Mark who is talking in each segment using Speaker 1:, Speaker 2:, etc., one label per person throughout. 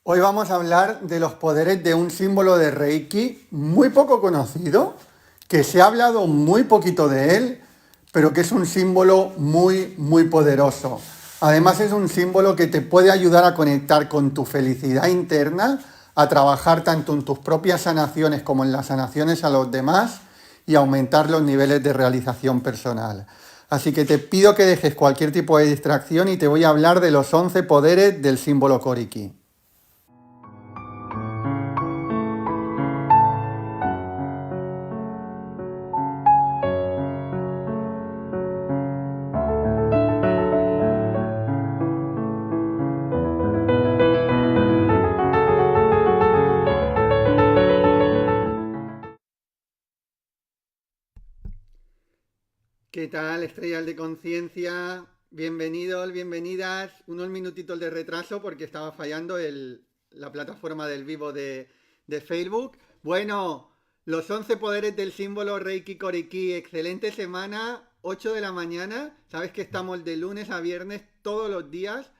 Speaker 1: Hoy vamos a hablar de los poderes de un símbolo de Reiki muy poco conocido, que se ha hablado muy poquito de él, pero que es un símbolo muy poderoso. Además es un símbolo que te puede ayudar a conectar con tu felicidad interna, a trabajar tanto en tus propias sanaciones como en las sanaciones a los demás y aumentar los niveles de realización personal. Así que te pido que dejes cualquier tipo de distracción y te voy a hablar de los 11 poderes del símbolo Koriki. ¿Qué tal, estrellas de conciencia? Bienvenidos, bienvenidas. Unos minutitos de retraso porque estaba fallando la plataforma del vivo de Facebook. Bueno, los 11 poderes del símbolo Reiki Koriki. Excelente semana, 8 de la mañana. Sabes que estamos de lunes a viernes todos los días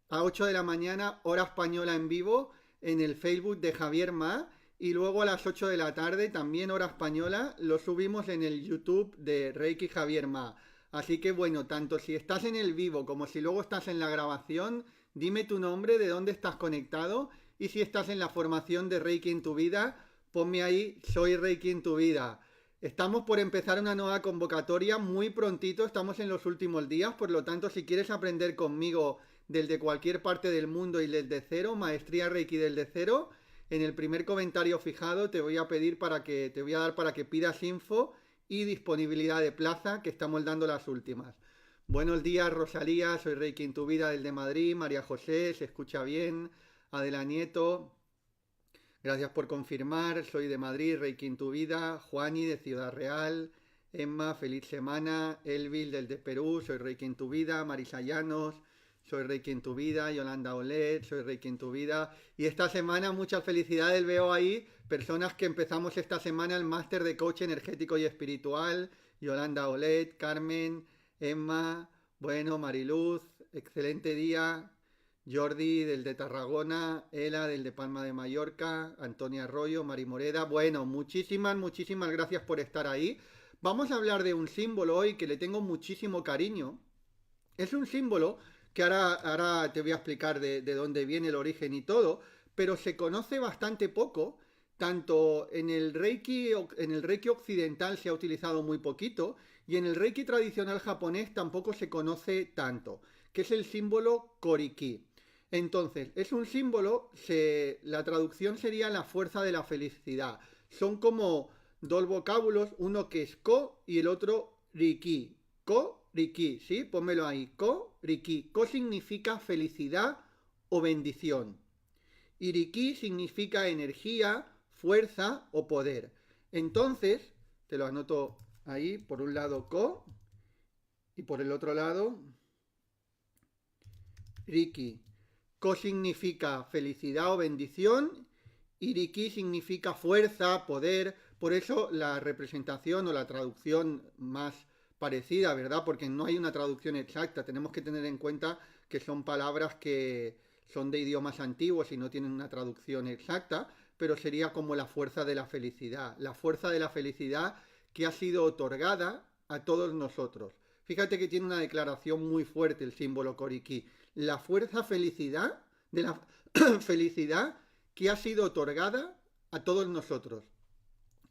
Speaker 1: a 8 de la mañana, hora española en vivo, en el Facebook de Javier Ma. Y luego a las 8 de la tarde, también hora española, lo subimos en el YouTube de Reiki Javier Ma. Así que bueno, tanto si estás en el vivo como si luego estás en la grabación, dime tu nombre, de dónde estás conectado. Y si estás en la formación de Reiki en tu vida, ponme ahí, soy Reiki en tu vida. Estamos por empezar una nueva convocatoria muy prontito, estamos en los últimos días, por lo tanto, si quieres aprender conmigo desde cualquier parte del mundo y desde cero, maestría Reiki desde cero, en el primer comentario fijado te voy a pedir te voy a dar para que pidas info y disponibilidad de plaza, que estamos dando las últimas. Buenos días, Rosalía, soy Reiki en tu vida desde Madrid, María José, se escucha bien, Adela Nieto, gracias por confirmar. Soy de Madrid, Reiki en tu vida. Juani de Ciudad Real. Emma, feliz semana. Elvil del de Perú, soy Reiki en tu vida. Marisa Llanos, soy Reiki en tu vida. Yolanda Olet, soy Reiki en tu vida. Y esta semana muchas felicidades veo ahí. Personas que empezamos esta semana el máster de coach energético y espiritual. Yolanda Olet, Carmen, Emma, bueno, Mariluz, excelente día. Jordi del de Tarragona, Ela del de Palma de Mallorca, Antonia Arroyo, Mari Moreda. Bueno, muchísimas gracias por estar ahí. Vamos a hablar de un símbolo hoy que le tengo muchísimo cariño. Es un símbolo que ahora te voy a explicar de dónde viene el origen y todo, pero se conoce bastante poco. Tanto en el Reiki occidental se ha utilizado muy poquito y en el Reiki tradicional japonés tampoco se conoce tanto, que es el símbolo Koriki. Entonces, es un símbolo, la traducción sería la fuerza de la felicidad. Son como dos vocábulos, uno que es ko y el otro riki. Ko, riki, ¿sí? Pónmelo ahí. Ko, riki. Ko significa felicidad o bendición. Y riki significa energía, fuerza o poder. Entonces, te lo anoto ahí, por un lado ko y por el otro lado riki. Ko significa felicidad o bendición y Riki significa fuerza, poder. Por eso la representación o la traducción más parecida, ¿verdad? Porque no hay una traducción exacta. Tenemos que tener en cuenta que son palabras que son de idiomas antiguos y no tienen una traducción exacta, pero sería como la fuerza de la felicidad. La fuerza de la felicidad que ha sido otorgada a todos nosotros. Fíjate que tiene una declaración muy fuerte el símbolo Koriki. La fuerza felicidad de la felicidad que ha sido otorgada a todos nosotros.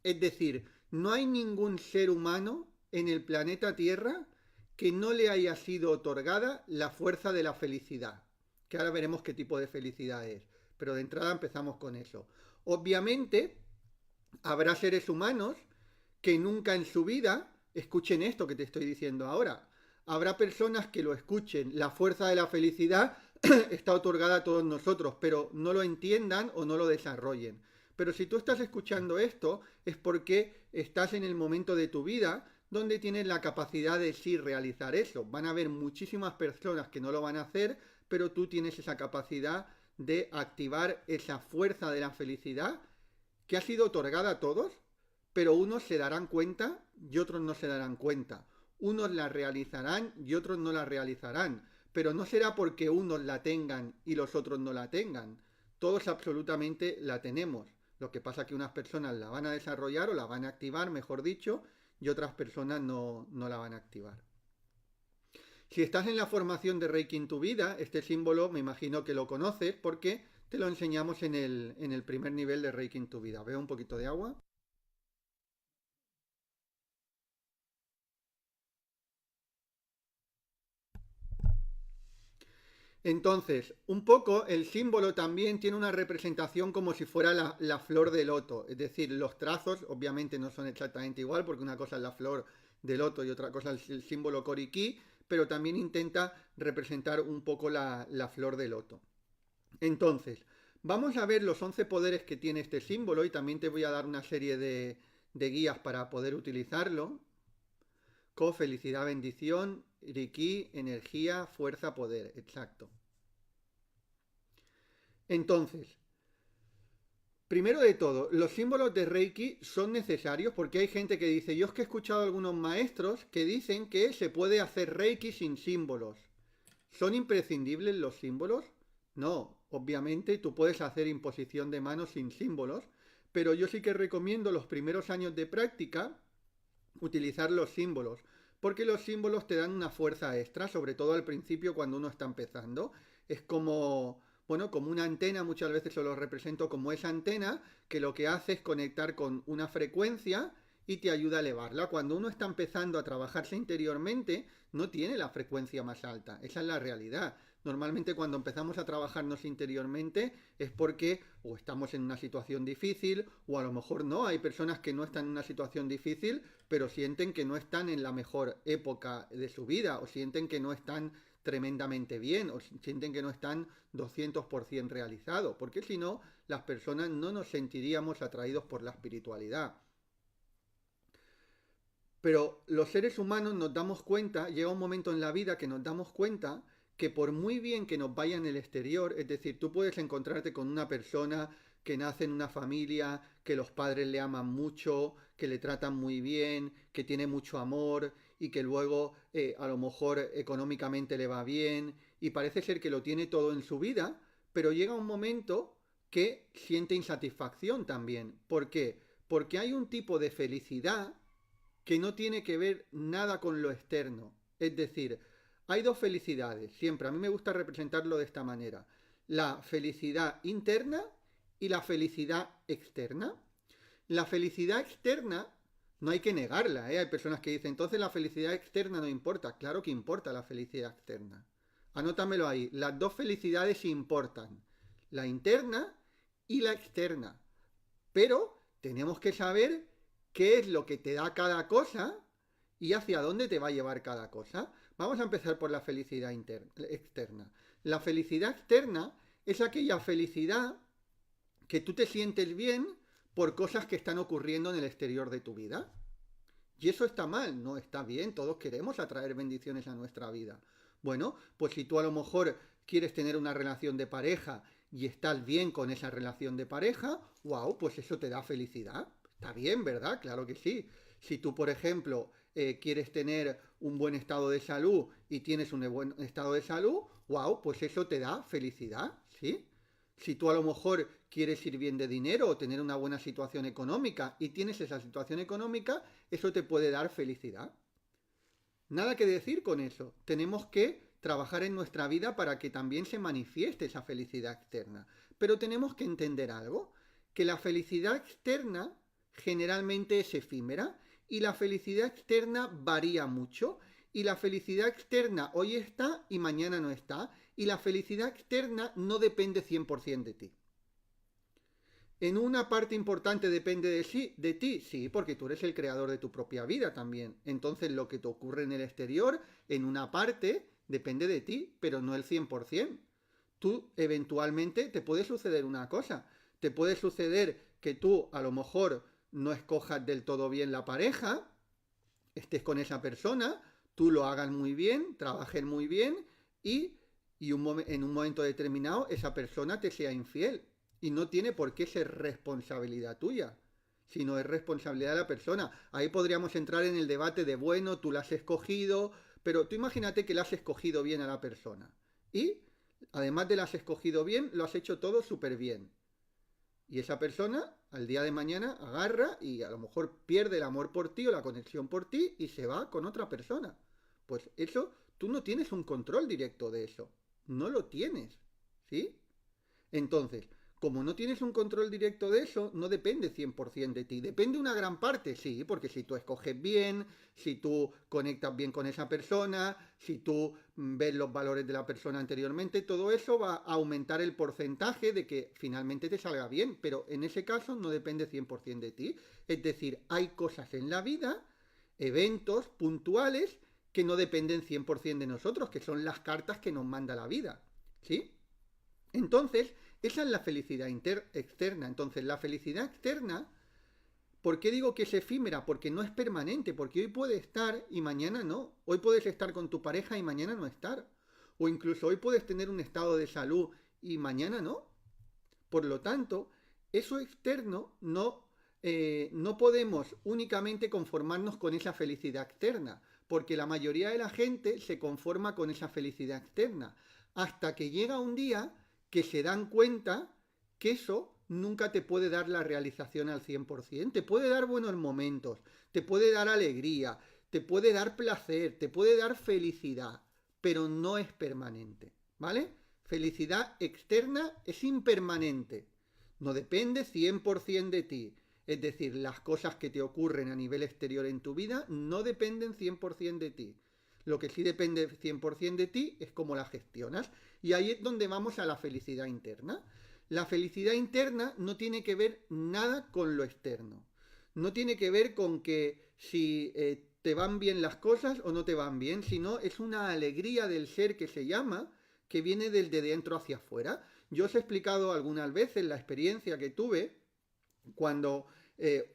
Speaker 1: Es decir, no hay ningún ser humano en el planeta Tierra que no le haya sido otorgada la fuerza de la felicidad. Que ahora veremos qué tipo de felicidad es. Pero de entrada empezamos con eso. Obviamente, habrá seres humanos que nunca en su vida escuchen esto que te estoy diciendo ahora. Habrá personas que lo escuchen. La fuerza de la felicidad está otorgada a todos nosotros, pero no lo entiendan o no lo desarrollen. Pero si tú estás escuchando esto, es porque estás en el momento de tu vida donde tienes la capacidad de sí realizar eso. Van a haber muchísimas personas que no lo van a hacer, pero tú tienes esa capacidad de activar esa fuerza de la felicidad que ha sido otorgada a todos, pero unos se darán cuenta y otros no se darán cuenta. Unos la realizarán y otros no la realizarán, pero no será porque unos la tengan y los otros no la tengan. Todos absolutamente la tenemos. Lo que pasa es que unas personas la van a desarrollar o la van a activar, mejor dicho, y otras personas no la van a activar. Si estás en la formación de Reiki en tu vida, este símbolo me imagino que lo conoces porque te lo enseñamos en el primer nivel de Reiki en tu vida. Veo un poquito de agua. Entonces, un poco el símbolo también tiene una representación como si fuera la flor de loto. Es decir, los trazos obviamente no son exactamente igual porque una cosa es la flor de loto y otra cosa es el símbolo Koriki, pero también intenta representar un poco la flor de loto. Entonces, vamos a ver los 11 poderes que tiene este símbolo y también te voy a dar una serie de guías para poder utilizarlo. Ko, felicidad, bendición, Riki, energía, fuerza, poder. Exacto. Entonces, primero de todo, los símbolos de Reiki son necesarios porque hay gente que dice, yo es que he escuchado a algunos maestros que dicen que se puede hacer Reiki sin símbolos. ¿Son imprescindibles los símbolos? No, obviamente tú puedes hacer imposición de manos sin símbolos, pero yo sí que recomiendo los primeros años de práctica utilizar los símbolos, porque los símbolos te dan una fuerza extra, sobre todo al principio cuando uno está empezando. Es como, bueno, como una antena, muchas veces se lo represento como esa antena que lo que hace es conectar con una frecuencia y te ayuda a elevarla. Cuando uno está empezando a trabajarse interiormente, no tiene la frecuencia más alta, esa es la realidad. Normalmente cuando empezamos a trabajarnos interiormente es porque o estamos en una situación difícil o a lo mejor no. Hay personas que no están en una situación difícil pero sienten que no están en la mejor época de su vida o sienten que no están tremendamente bien o sienten que no están 200% realizados. Porque si no, las personas no nos sentiríamos atraídos por la espiritualidad. Pero los seres humanos nos damos cuenta, llega un momento en la vida que nos damos cuenta que por muy bien que nos vaya en el exterior, es decir, tú puedes encontrarte con una persona que nace en una familia, que los padres le aman mucho, que le tratan muy bien, que tiene mucho amor y que luego a lo mejor económicamente le va bien y parece ser que lo tiene todo en su vida, pero llega un momento que siente insatisfacción también. ¿Por qué? Porque hay un tipo de felicidad que no tiene que ver nada con lo externo. Es decir, hay dos felicidades, siempre. A mí me gusta representarlo de esta manera. La felicidad interna y la felicidad externa. La felicidad externa no hay que negarla, ¿eh? Hay personas que dicen, entonces la felicidad externa no importa. Claro que importa la felicidad externa. Anótamelo ahí. Las dos felicidades importan. La interna y la externa. Pero tenemos que saber qué es lo que te da cada cosa y hacia dónde te va a llevar cada cosa. Vamos a empezar por la felicidad externa. La felicidad externa es aquella felicidad que tú te sientes bien por cosas que están ocurriendo en el exterior de tu vida. Y eso está mal, no está bien, todos queremos atraer bendiciones a nuestra vida. Bueno, pues si tú a lo mejor quieres tener una relación de pareja y estás bien con esa relación de pareja, wow, pues eso te da felicidad. Está bien, ¿verdad? Claro que sí. Si tú, por ejemplo, quieres tener un buen estado de salud y tienes un buen estado de salud, wow, pues eso te da felicidad, ¿sí? Si tú a lo mejor quieres ir bien de dinero o tener una buena situación económica y tienes esa situación económica, eso te puede dar felicidad. Nada que decir con eso. Tenemos que trabajar en nuestra vida para que también se manifieste esa felicidad externa. Pero tenemos que entender algo, que la felicidad externa generalmente es efímera y la felicidad externa varía mucho y la felicidad externa hoy está y mañana no está y la felicidad externa no depende 100% de ti. En una parte importante depende de ti, sí, porque tú eres el creador de tu propia vida también. Entonces lo que te ocurre en el exterior, en una parte, depende de ti, pero no el 100%. Tú eventualmente te puede suceder una cosa. Te puede suceder que tú a lo mejor no escojas del todo bien la pareja, estés con esa persona, tú lo hagas muy bien, trabajes muy bien y en un momento determinado esa persona te sea infiel. Y no tiene por qué ser responsabilidad tuya, sino es responsabilidad de la persona. Ahí podríamos entrar en el debate de, bueno, tú la has escogido, pero tú imagínate que la has escogido bien a la persona. Y además de lo has escogido bien, lo has hecho todo súper bien. Y esa persona, al día de mañana, agarra y a lo mejor pierde el amor por ti o la conexión por ti y se va con otra persona. Pues eso, tú no tienes un control directo de eso. No lo tienes. ¿Sí? Entonces, como no tienes un control directo de eso, no depende 100% de ti. Depende una gran parte, sí, porque si tú escoges bien, si tú conectas bien con esa persona, si tú ves los valores de la persona anteriormente, todo eso va a aumentar el porcentaje de que finalmente te salga bien. Pero en ese caso no depende 100% de ti. Es decir, hay cosas en la vida, eventos puntuales, que no dependen 100% de nosotros, que son las cartas que nos manda la vida. ¿Sí? Entonces, esa es la felicidad externa. Entonces, la felicidad externa, ¿por qué digo que es efímera? Porque no es permanente, porque hoy puede estar y mañana no. Hoy puedes estar con tu pareja y mañana no estar. O incluso hoy puedes tener un estado de salud y mañana no. Por lo tanto, eso externo no podemos únicamente conformarnos con esa felicidad externa, porque la mayoría de la gente se conforma con esa felicidad externa, hasta que llega un día que se dan cuenta que eso nunca te puede dar la realización al 100%. Te puede dar buenos momentos, te puede dar alegría, te puede dar placer, te puede dar felicidad, pero no es permanente, ¿vale? Felicidad externa es impermanente, no depende 100% de ti. Es decir, las cosas que te ocurren a nivel exterior en tu vida no dependen 100% de ti. Lo que sí depende 100% de ti es cómo la gestionas. Y ahí es donde vamos a la felicidad interna. La felicidad interna no tiene que ver nada con lo externo. No tiene que ver con que si te van bien las cosas o no te van bien, sino es una alegría del ser que se llama, que viene del de dentro hacia afuera. Yo os he explicado algunas veces la experiencia que tuve cuando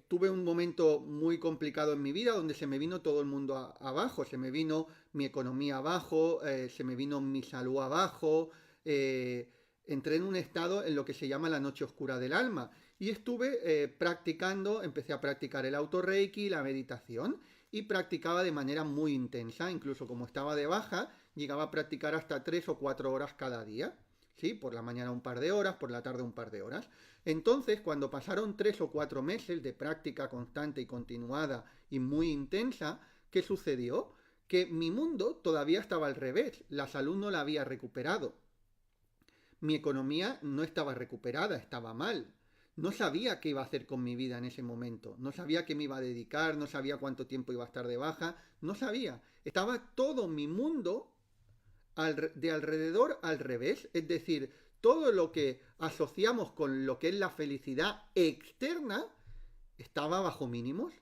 Speaker 1: tuve un momento muy complicado en mi vida donde se me vino todo el mundo abajo, se me vino mi economía abajo, se me vino mi salud abajo, entré en un estado en lo que se llama la noche oscura del alma y estuve practicando, empecé a practicar el autorreiki, la meditación y practicaba de manera muy intensa, incluso como estaba de baja, llegaba a practicar hasta 3 o 4 horas cada día. ¿Sí? Por la mañana un par de horas, por la tarde un par de horas. Entonces, cuando pasaron 3 o 4 meses de práctica constante y continuada y muy intensa, ¿qué sucedió? Que mi mundo todavía estaba al revés, la salud no la había recuperado, mi economía no estaba recuperada, estaba mal. No sabía qué iba a hacer con mi vida en ese momento, no sabía qué me iba a dedicar, no sabía cuánto tiempo iba a estar de baja, no sabía. Estaba todo mi mundo de alrededor al revés, es decir, todo lo que asociamos con lo que es la felicidad externa estaba bajo mínimos.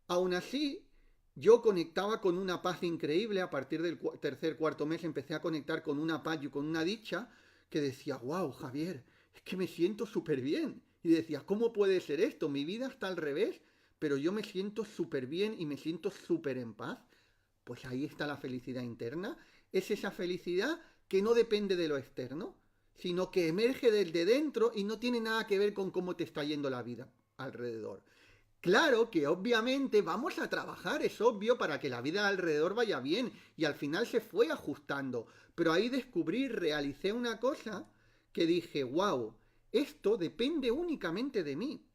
Speaker 1: Aún así, yo conectaba con una paz increíble. A partir del tercer, cuarto mes empecé a conectar con una paz y con una dicha que decía, wow, Javier, es que me siento súper bien. Y decía, ¿cómo puede ser esto? Mi vida está al revés, pero yo me siento súper bien y me siento súper en paz. Pues ahí está la felicidad interna. Es esa felicidad que no depende de lo externo, sino que emerge desde dentro y no tiene nada que ver con cómo te está yendo la vida alrededor. Claro que obviamente vamos a trabajar, es obvio, para que la vida alrededor vaya bien y al final se fue ajustando. Pero ahí descubrí, realicé una cosa que dije, wow, esto depende únicamente de mí.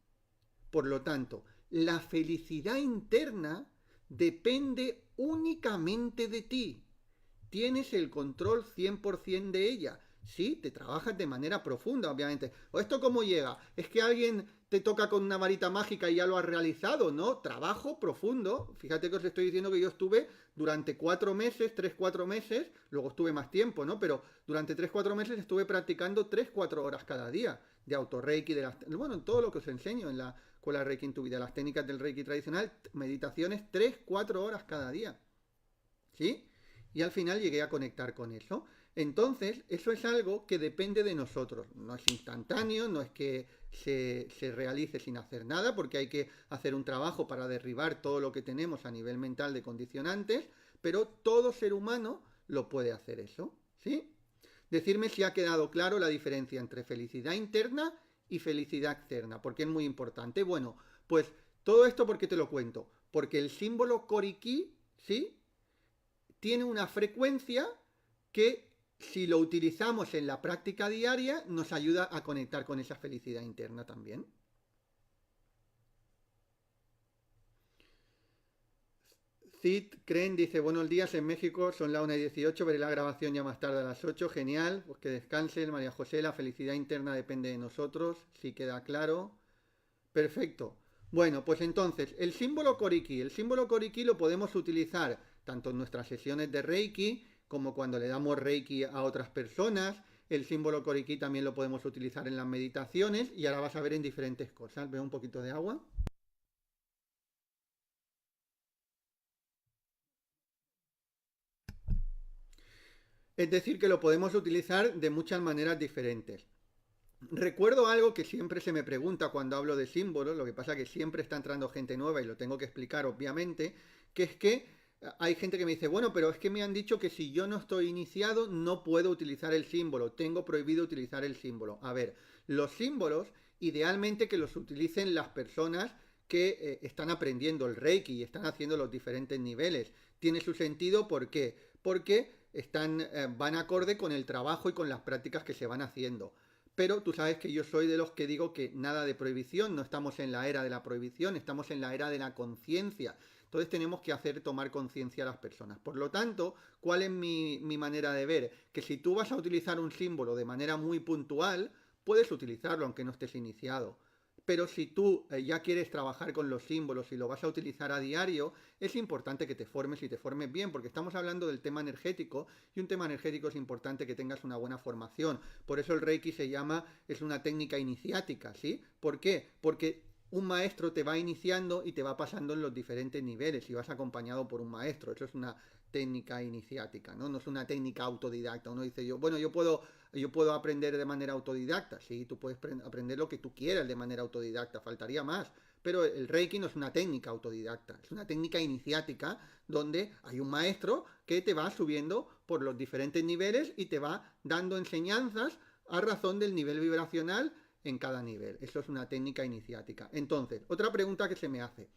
Speaker 1: Por lo tanto, la felicidad interna depende únicamente de ti. Tienes el control 100% de ella. Sí, te trabajas de manera profunda, obviamente. ¿O esto cómo llega? ¿Es que alguien te toca con una varita mágica y ya lo has realizado? No, trabajo profundo. Fíjate que os estoy diciendo que yo estuve durante 4 meses, 3-4 meses, luego estuve más tiempo, ¿no? Pero durante 3-4 meses estuve practicando 3-4 horas cada día de autorreiki, bueno, todo lo que os enseño en la escuela Reiki en tu vida, las técnicas del Reiki tradicional, meditaciones 3-4 horas cada día. ¿Sí? Y al final llegué a conectar con eso. Entonces, eso es algo que depende de nosotros. No es instantáneo, no es que se realice sin hacer nada, porque hay que hacer un trabajo para derribar todo lo que tenemos a nivel mental de condicionantes, pero todo ser humano lo puede hacer eso. ¿Sí? Decirme si ha quedado claro la diferencia entre felicidad interna y felicidad externa, porque es muy importante. Bueno, pues todo esto porque te lo cuento. Porque el símbolo Koriki, ¿sí? Tiene una frecuencia que si lo utilizamos en la práctica diaria, nos ayuda a conectar con esa felicidad interna también. Cid Cren dice, buenos días en México, son la 1:18, veré la grabación ya más tarde a las 8, genial, pues que descansen, María José, la felicidad interna depende de nosotros, si queda claro. Perfecto. Bueno, pues entonces, el símbolo Koriki lo podemos utilizar tanto en nuestras sesiones de Reiki como cuando le damos Reiki a otras personas. El símbolo Koriki también lo podemos utilizar en las meditaciones y ahora vas a ver en diferentes cosas. Veo un poquito de agua. Es decir, que lo podemos utilizar de muchas maneras diferentes. Recuerdo algo que siempre se me pregunta cuando hablo de símbolos, lo que pasa que siempre está entrando gente nueva y lo tengo que explicar obviamente, que es que hay gente que me dice, bueno, pero es que me han dicho que si yo no estoy iniciado no puedo utilizar el símbolo, tengo prohibido utilizar el símbolo. A ver, los símbolos idealmente que los utilicen las personas que están aprendiendo el Reiki y están haciendo los diferentes niveles. Tiene su sentido, ¿por qué? Porque van acorde con el trabajo y con las prácticas que se van haciendo. Pero tú sabes que yo soy de los que digo que nada de prohibición, no estamos en la era de la prohibición, estamos en la era de la conciencia. Entonces tenemos que hacer tomar conciencia a las personas. Por lo tanto, ¿cuál es mi manera de ver? Que si tú vas a utilizar un símbolo de manera muy puntual, puedes utilizarlo aunque no estés iniciado. Pero si tú ya quieres trabajar con los símbolos y lo vas a utilizar a diario, es importante que te formes y te formes bien, porque estamos hablando del tema energético y un tema energético es importante que tengas una buena formación. Por eso el Reiki es una técnica iniciática, ¿sí? ¿Por qué? Porque un maestro te va iniciando y te va pasando en los diferentes niveles y vas acompañado por un maestro. Eso es una técnica iniciática, ¿no? No es una técnica autodidacta. Uno dice, yo puedo aprender de manera autodidacta. Sí, tú puedes aprender lo que tú quieras de manera autodidacta, faltaría más. Pero el Reiki no es una técnica autodidacta, es una técnica iniciática donde hay un maestro que te va subiendo por los diferentes niveles y te va dando enseñanzas a razón del nivel vibracional en cada nivel. Eso es una técnica iniciática. Entonces, otra pregunta que se me hace.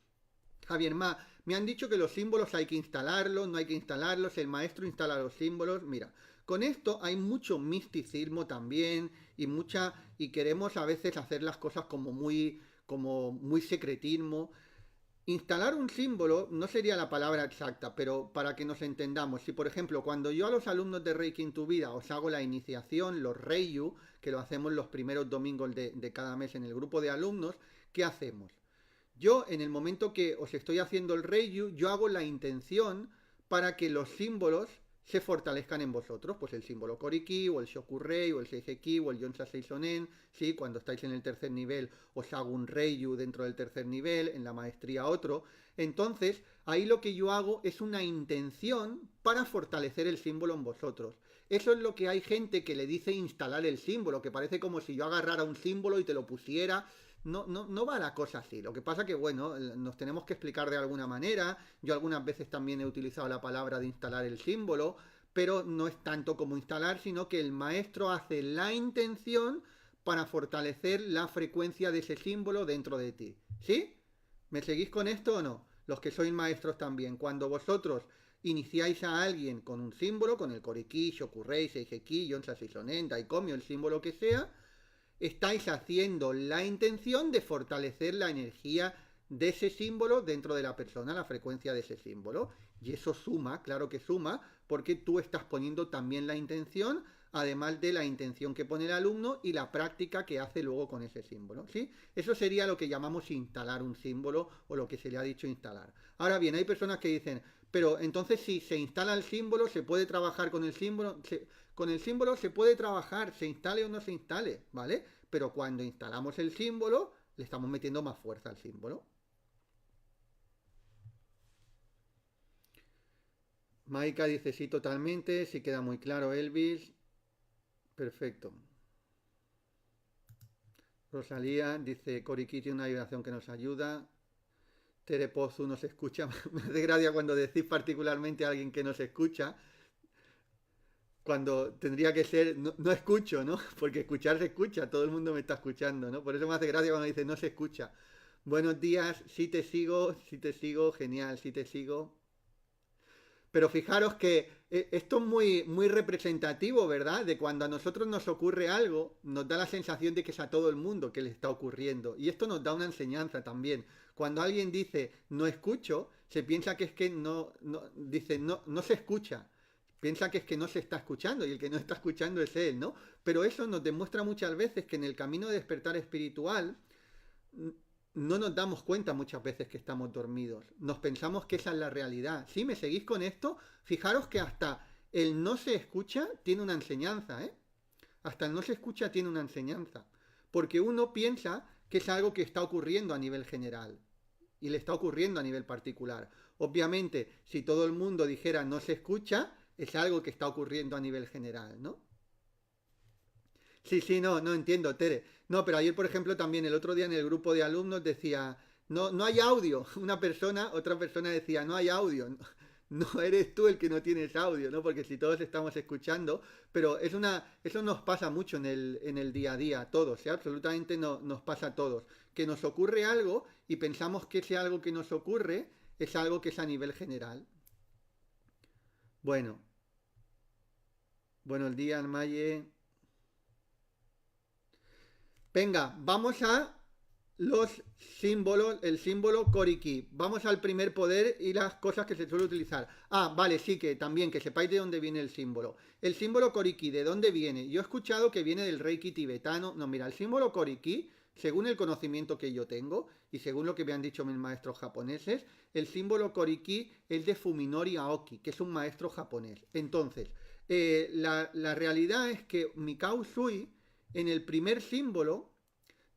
Speaker 1: Javier, me han dicho que los símbolos hay que instalarlos, no hay que instalarlos, el maestro instala los símbolos. Mira, con esto hay mucho misticismo también y queremos a veces hacer las cosas como muy secretismo. Instalar un símbolo no sería la palabra exacta, pero para que nos entendamos, si por ejemplo cuando yo a los alumnos de Reiki en tu vida os hago la iniciación, los Reiyu, que lo hacemos los primeros domingos de cada mes en el grupo de alumnos, ¿qué hacemos? Yo, en el momento que os estoy haciendo el Reiju, yo hago la intención para que los símbolos se fortalezcan en vosotros. Pues el símbolo Koriki, o el Shokurei, o el Seiheki, o el Yonsha Seisonen. ¿Sí? Cuando estáis en el tercer nivel, os hago un Reiju dentro del tercer nivel, en la maestría otro. Entonces, ahí lo que yo hago es una intención para fortalecer el símbolo en vosotros. Eso es lo que hay gente que le dice instalar el símbolo, que parece como si yo agarrara un símbolo y te lo pusiera. No va la cosa así. Lo que pasa que, bueno, nos tenemos que explicar de alguna manera. Yo algunas veces también he utilizado la palabra de instalar el símbolo, pero no es tanto como instalar, sino que el maestro hace la intención para fortalecer la frecuencia de ese símbolo dentro de ti. ¿Sí? ¿Me seguís con esto o no? Los que sois maestros también. Cuando vosotros iniciáis a alguien con un símbolo, con el Koriki, Shokurei, Seiheki, Yonsha Seisonen, Daikomi, el símbolo que sea, estáis haciendo la intención de fortalecer la energía de ese símbolo dentro de la persona, la frecuencia de ese símbolo. Y eso suma, claro que suma, porque tú estás poniendo también la intención, además de la intención que pone el alumno y la práctica que hace luego con ese símbolo. ¿Sí? Eso sería lo que llamamos instalar un símbolo o lo que se le ha dicho instalar. Ahora bien, hay personas que dicen, pero entonces si se instala el símbolo, ¿se puede trabajar con el símbolo? Con el símbolo se puede trabajar, se instale o no se instale, ¿vale? Pero cuando instalamos el símbolo, le estamos metiendo más fuerza al símbolo. Maika dice sí, totalmente, sí queda muy claro, Elvis. Perfecto. Rosalía dice, Koriki tiene una vibración que nos ayuda. Terepozu nos escucha. Me hace gracia cuando decís particularmente a alguien que nos escucha, cuando tendría que ser, no escucho, ¿no? Porque escuchar se escucha, todo el mundo me está escuchando, ¿no? Por eso me hace gracia cuando dice no se escucha. Buenos días, sí te sigo, genial, sí te sigo. Pero fijaros que esto es muy representativo, ¿verdad? De cuando a nosotros nos ocurre algo, nos da la sensación de que es a todo el mundo que le está ocurriendo. Y esto nos da una enseñanza también. Cuando alguien dice no escucho, se piensa que es que dice no se escucha. Piensa que es que no se está escuchando y el que no está escuchando es él, ¿no? Pero eso nos demuestra muchas veces que en el camino de despertar espiritual no nos damos cuenta muchas veces que estamos dormidos. Nos pensamos que esa es la realidad. ¿Sí? ¿Me seguís con esto? Fijaros que hasta el no se escucha tiene una enseñanza, ¿eh? Hasta el no se escucha tiene una enseñanza. Porque uno piensa que es algo que está ocurriendo a nivel general y le está ocurriendo a nivel particular. Obviamente, si todo el mundo dijera no se escucha, es algo que está ocurriendo a nivel general, ¿no? Sí, sí, no entiendo, Tere. No, pero ayer, por ejemplo, también el otro día en el grupo de alumnos decía, no hay audio. Otra persona decía, no hay audio. No eres tú el que no tienes audio, ¿no? Porque si todos estamos escuchando, pero eso nos pasa mucho en el día a día, a todos, ¿eh? Absolutamente nos pasa a todos. Que nos ocurre algo y pensamos que ese algo que nos ocurre es algo que es a nivel general. Bueno, buenos días, Maye. Venga, vamos a los símbolos, el símbolo Koriki. Vamos al primer poder y las cosas que se suele utilizar. Ah, vale, sí, que también, que sepáis de dónde viene el símbolo. El símbolo Koriki, ¿de dónde viene? Yo he escuchado que viene del Reiki tibetano. No, mira, el símbolo Koriki, según el conocimiento que yo tengo y según lo que me han dicho mis maestros japoneses, el símbolo Koriki es de Fuminori Aoki, que es un maestro japonés. Entonces, la realidad es que Mikao Usui, en el primer símbolo,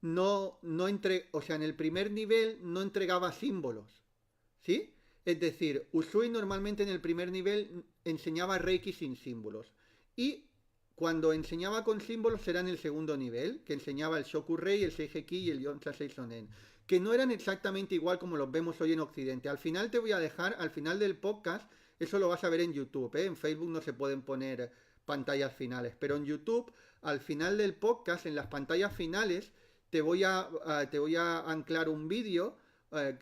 Speaker 1: o sea, en el primer nivel no entregaba símbolos, ¿sí? Es decir, Usui normalmente en el primer nivel enseñaba Reiki sin símbolos. Y cuando enseñaba con símbolos era en el segundo nivel, que enseñaba el Shokurei, el Seigeki y el Yonsha Seisonen, que no eran exactamente igual como los vemos hoy en Occidente. Al final te voy a dejar, al final del podcast, eso lo vas a ver en YouTube, ¿eh? En Facebook no se pueden poner pantallas finales, pero en YouTube, al final del podcast, en las pantallas finales, te voy a anclar un vídeo,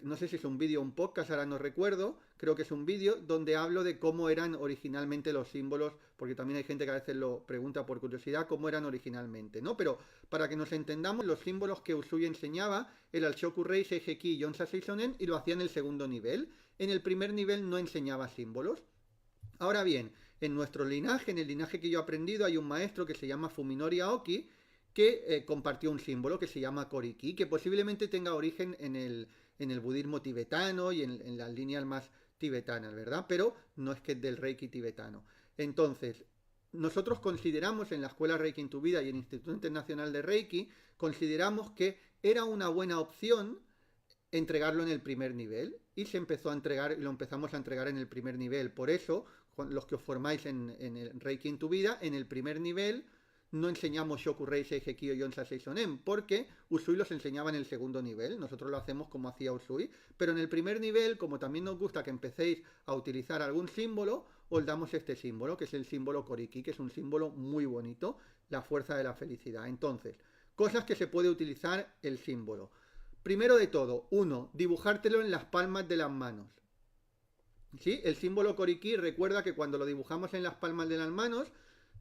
Speaker 1: no sé si es un vídeo o un podcast, ahora no recuerdo, creo que es un vídeo donde hablo de cómo eran originalmente los símbolos, porque también hay gente que a veces lo pregunta por curiosidad, cómo eran originalmente, ¿no? Pero para que nos entendamos, los símbolos que Usui enseñaba era el Shokurei, Seigeki y Yonsha Seisonen y lo hacía en el segundo nivel. En el primer nivel no enseñaba símbolos. Ahora bien, en nuestro linaje, en el linaje que yo he aprendido, hay un maestro que se llama Fuminori Aoki, que compartió un símbolo que se llama Koriki, que posiblemente tenga origen en el budismo tibetano y en las líneas más tibetanas, ¿verdad? Pero no es que es del Reiki tibetano. Entonces, nosotros consideramos en la Escuela Reiki en tu Vida y en el Instituto Internacional de Reiki, consideramos que era una buena opción entregarlo en el primer nivel y se empezó a entregar, lo empezamos a entregar en el primer nivel. Por eso, los que os formáis en el Reiki en tu Vida, en el primer nivel no enseñamos Shokurei, Seigeki o Yonsha Seisonen, porque Usui los enseñaba en el segundo nivel. Nosotros lo hacemos como hacía Usui, pero en el primer nivel, como también nos gusta que empecéis a utilizar algún símbolo, os damos este símbolo, que es el símbolo Koriki, que es un símbolo muy bonito, la fuerza de la felicidad. Entonces, cosas que se puede utilizar el símbolo. Primero de todo, uno, dibujártelo en las palmas de las manos. ¿Sí? El símbolo Koriki, recuerda que cuando lo dibujamos en las palmas de las manos,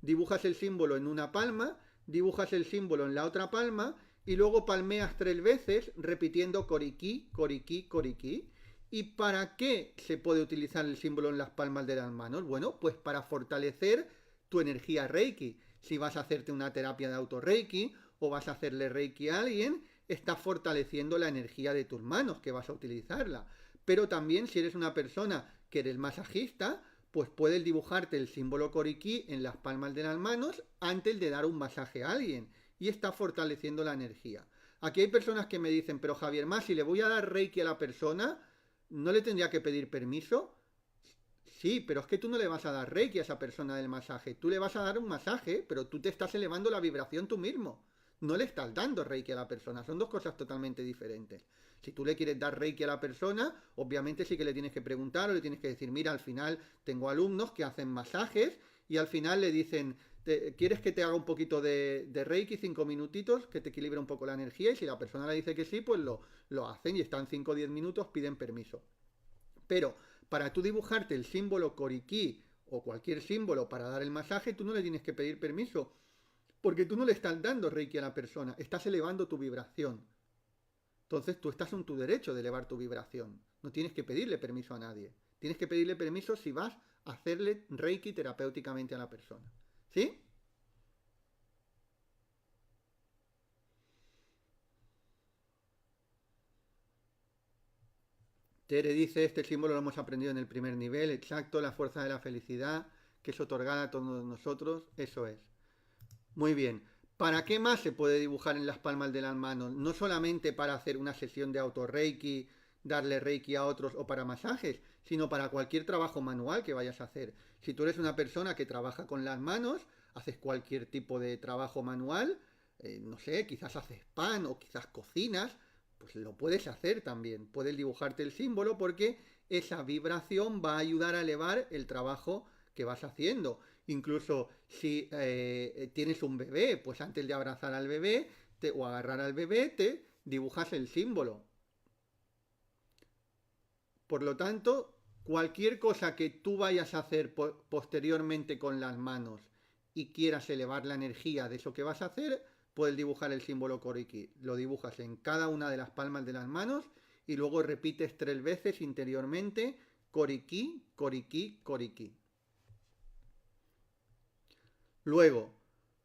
Speaker 1: dibujas el símbolo en una palma, dibujas el símbolo en la otra palma y luego palmeas 3 veces repitiendo Koriki, Koriki, Koriki. ¿Y para qué se puede utilizar el símbolo en las palmas de las manos? Bueno, pues para fortalecer tu energía Reiki. Si vas a hacerte una terapia de auto Reiki o vas a hacerle Reiki a alguien, estás fortaleciendo la energía de tus manos que vas a utilizarla. Pero también si eres una persona que eres masajista, pues puedes dibujarte el símbolo Koriki en las palmas de las manos antes de dar un masaje a alguien y está fortaleciendo la energía. Aquí hay personas que me dicen, pero Javier, más si le voy a dar Reiki a la persona, ¿no le tendría que pedir permiso? Sí, pero es que tú no le vas a dar Reiki a esa persona del masaje. Tú le vas a dar un masaje, pero tú te estás elevando la vibración tú mismo. No le estás dando Reiki a la persona. Son dos cosas totalmente diferentes. Si tú le quieres dar Reiki a la persona, obviamente sí que le tienes que preguntar o le tienes que decir, mira, al final tengo alumnos que hacen masajes y al final le dicen, ¿quieres que te haga un poquito de Reiki, 5 minutitos, que te equilibre un poco la energía? Y si la persona le dice que sí, pues lo hacen y están 5 o 10 minutos, piden permiso. Pero Para tú dibujarte el símbolo Koriki o cualquier símbolo para dar el masaje, tú no le tienes que pedir permiso, porque tú no le estás dando Reiki a la persona, estás elevando tu vibración. Entonces tú estás en tu derecho de elevar tu vibración. No tienes que pedirle permiso a nadie. Tienes que pedirle permiso si vas a hacerle Reiki terapéuticamente a la persona. ¿Sí? Tere dice, este símbolo lo hemos aprendido en el primer nivel, exacto, la fuerza de la felicidad, que es otorgada a todos nosotros, eso es. Muy bien. ¿Para qué más se puede dibujar en las palmas de las manos? No solamente para hacer una sesión de auto-reiki, darle reiki a otros o para masajes, sino para cualquier trabajo manual que vayas a hacer. Si tú eres una persona que trabaja con las manos, haces cualquier tipo de trabajo manual, no sé, quizás haces pan o quizás cocinas, pues lo puedes hacer también. Puedes dibujarte el símbolo porque esa vibración va a ayudar a elevar el trabajo que vas haciendo. Incluso si tienes un bebé, pues antes de abrazar al bebé o agarrar al bebé, te dibujas el símbolo. Por lo tanto, cualquier cosa que tú vayas a hacer posteriormente con las manos y quieras elevar la energía de eso que vas a hacer, puedes dibujar el símbolo Koriki. Lo dibujas en cada una de las palmas de las manos y luego repites 3 veces interiormente Koriki, Koriki, Koriki. Luego,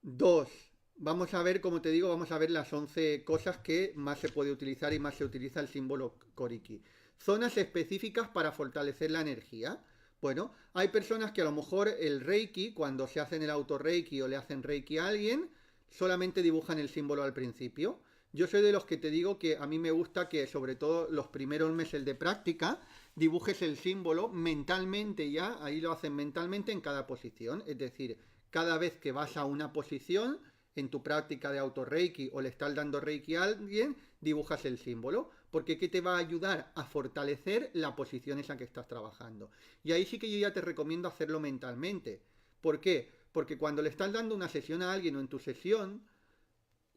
Speaker 1: 2. Vamos a ver, como te digo, vamos a ver las 11 cosas que más se puede utilizar y más se utiliza el símbolo Koriki. Zonas específicas para fortalecer la energía. Bueno, hay personas que a lo mejor el Reiki, cuando se hacen el auto Reiki o le hacen Reiki a alguien, solamente dibujan el símbolo al principio. Yo soy de los que te digo que a mí me gusta que, sobre todo los primeros meses de práctica, dibujes el símbolo mentalmente ya, ahí lo hacen mentalmente en cada posición. Es decir, cada vez que vas a una posición en tu práctica de auto-reiki o le estás dando reiki a alguien, dibujas el símbolo, porque ¿qué te va a ayudar? A fortalecer la posición esa que estás trabajando. Y ahí sí que yo ya te recomiendo hacerlo mentalmente. ¿Por qué? Porque cuando le estás dando una sesión a alguien o en tu sesión,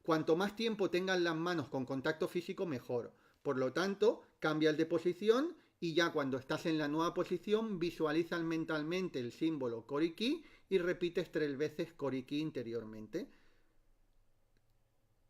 Speaker 1: cuanto más tiempo tengan las manos con contacto físico, mejor. Por lo tanto, cambias de posición y ya cuando estás en la nueva posición, visualizas mentalmente el símbolo Koriki y repites 3 veces Koriki interiormente.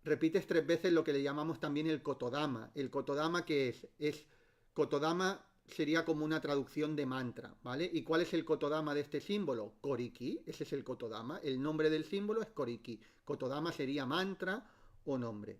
Speaker 1: Repites 3 veces lo que le llamamos también el Kotodama. El Kotodama, ¿qué es? Kotodama sería como una traducción de mantra, ¿vale? ¿Y cuál es el Kotodama de este símbolo? Koriki, ese es el Kotodama. El nombre del símbolo es Koriki. Kotodama sería mantra o nombre.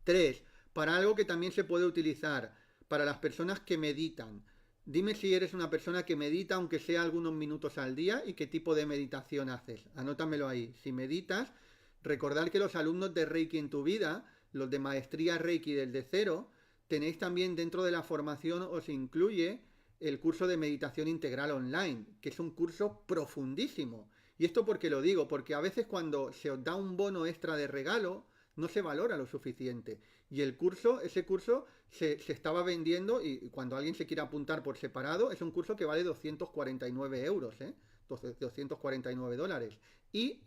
Speaker 1: 3. Para algo que también se puede utilizar para las personas que meditan. Dime si eres una persona que medita aunque sea algunos minutos al día y qué tipo de meditación haces. Anótamelo ahí. Si meditas, recordad que los alumnos de Reiki en tu vida, los de maestría Reiki desde cero, tenéis también dentro de la formación, os incluye el curso de meditación integral online, que es un curso profundísimo. Y esto porque lo digo, porque a veces cuando se os da un bono extra de regalo, no se valora lo suficiente. Y el curso, ese curso se estaba vendiendo y cuando alguien se quiere apuntar por separado, es un curso que vale 249 euros, ¿eh? 249 dólares. Y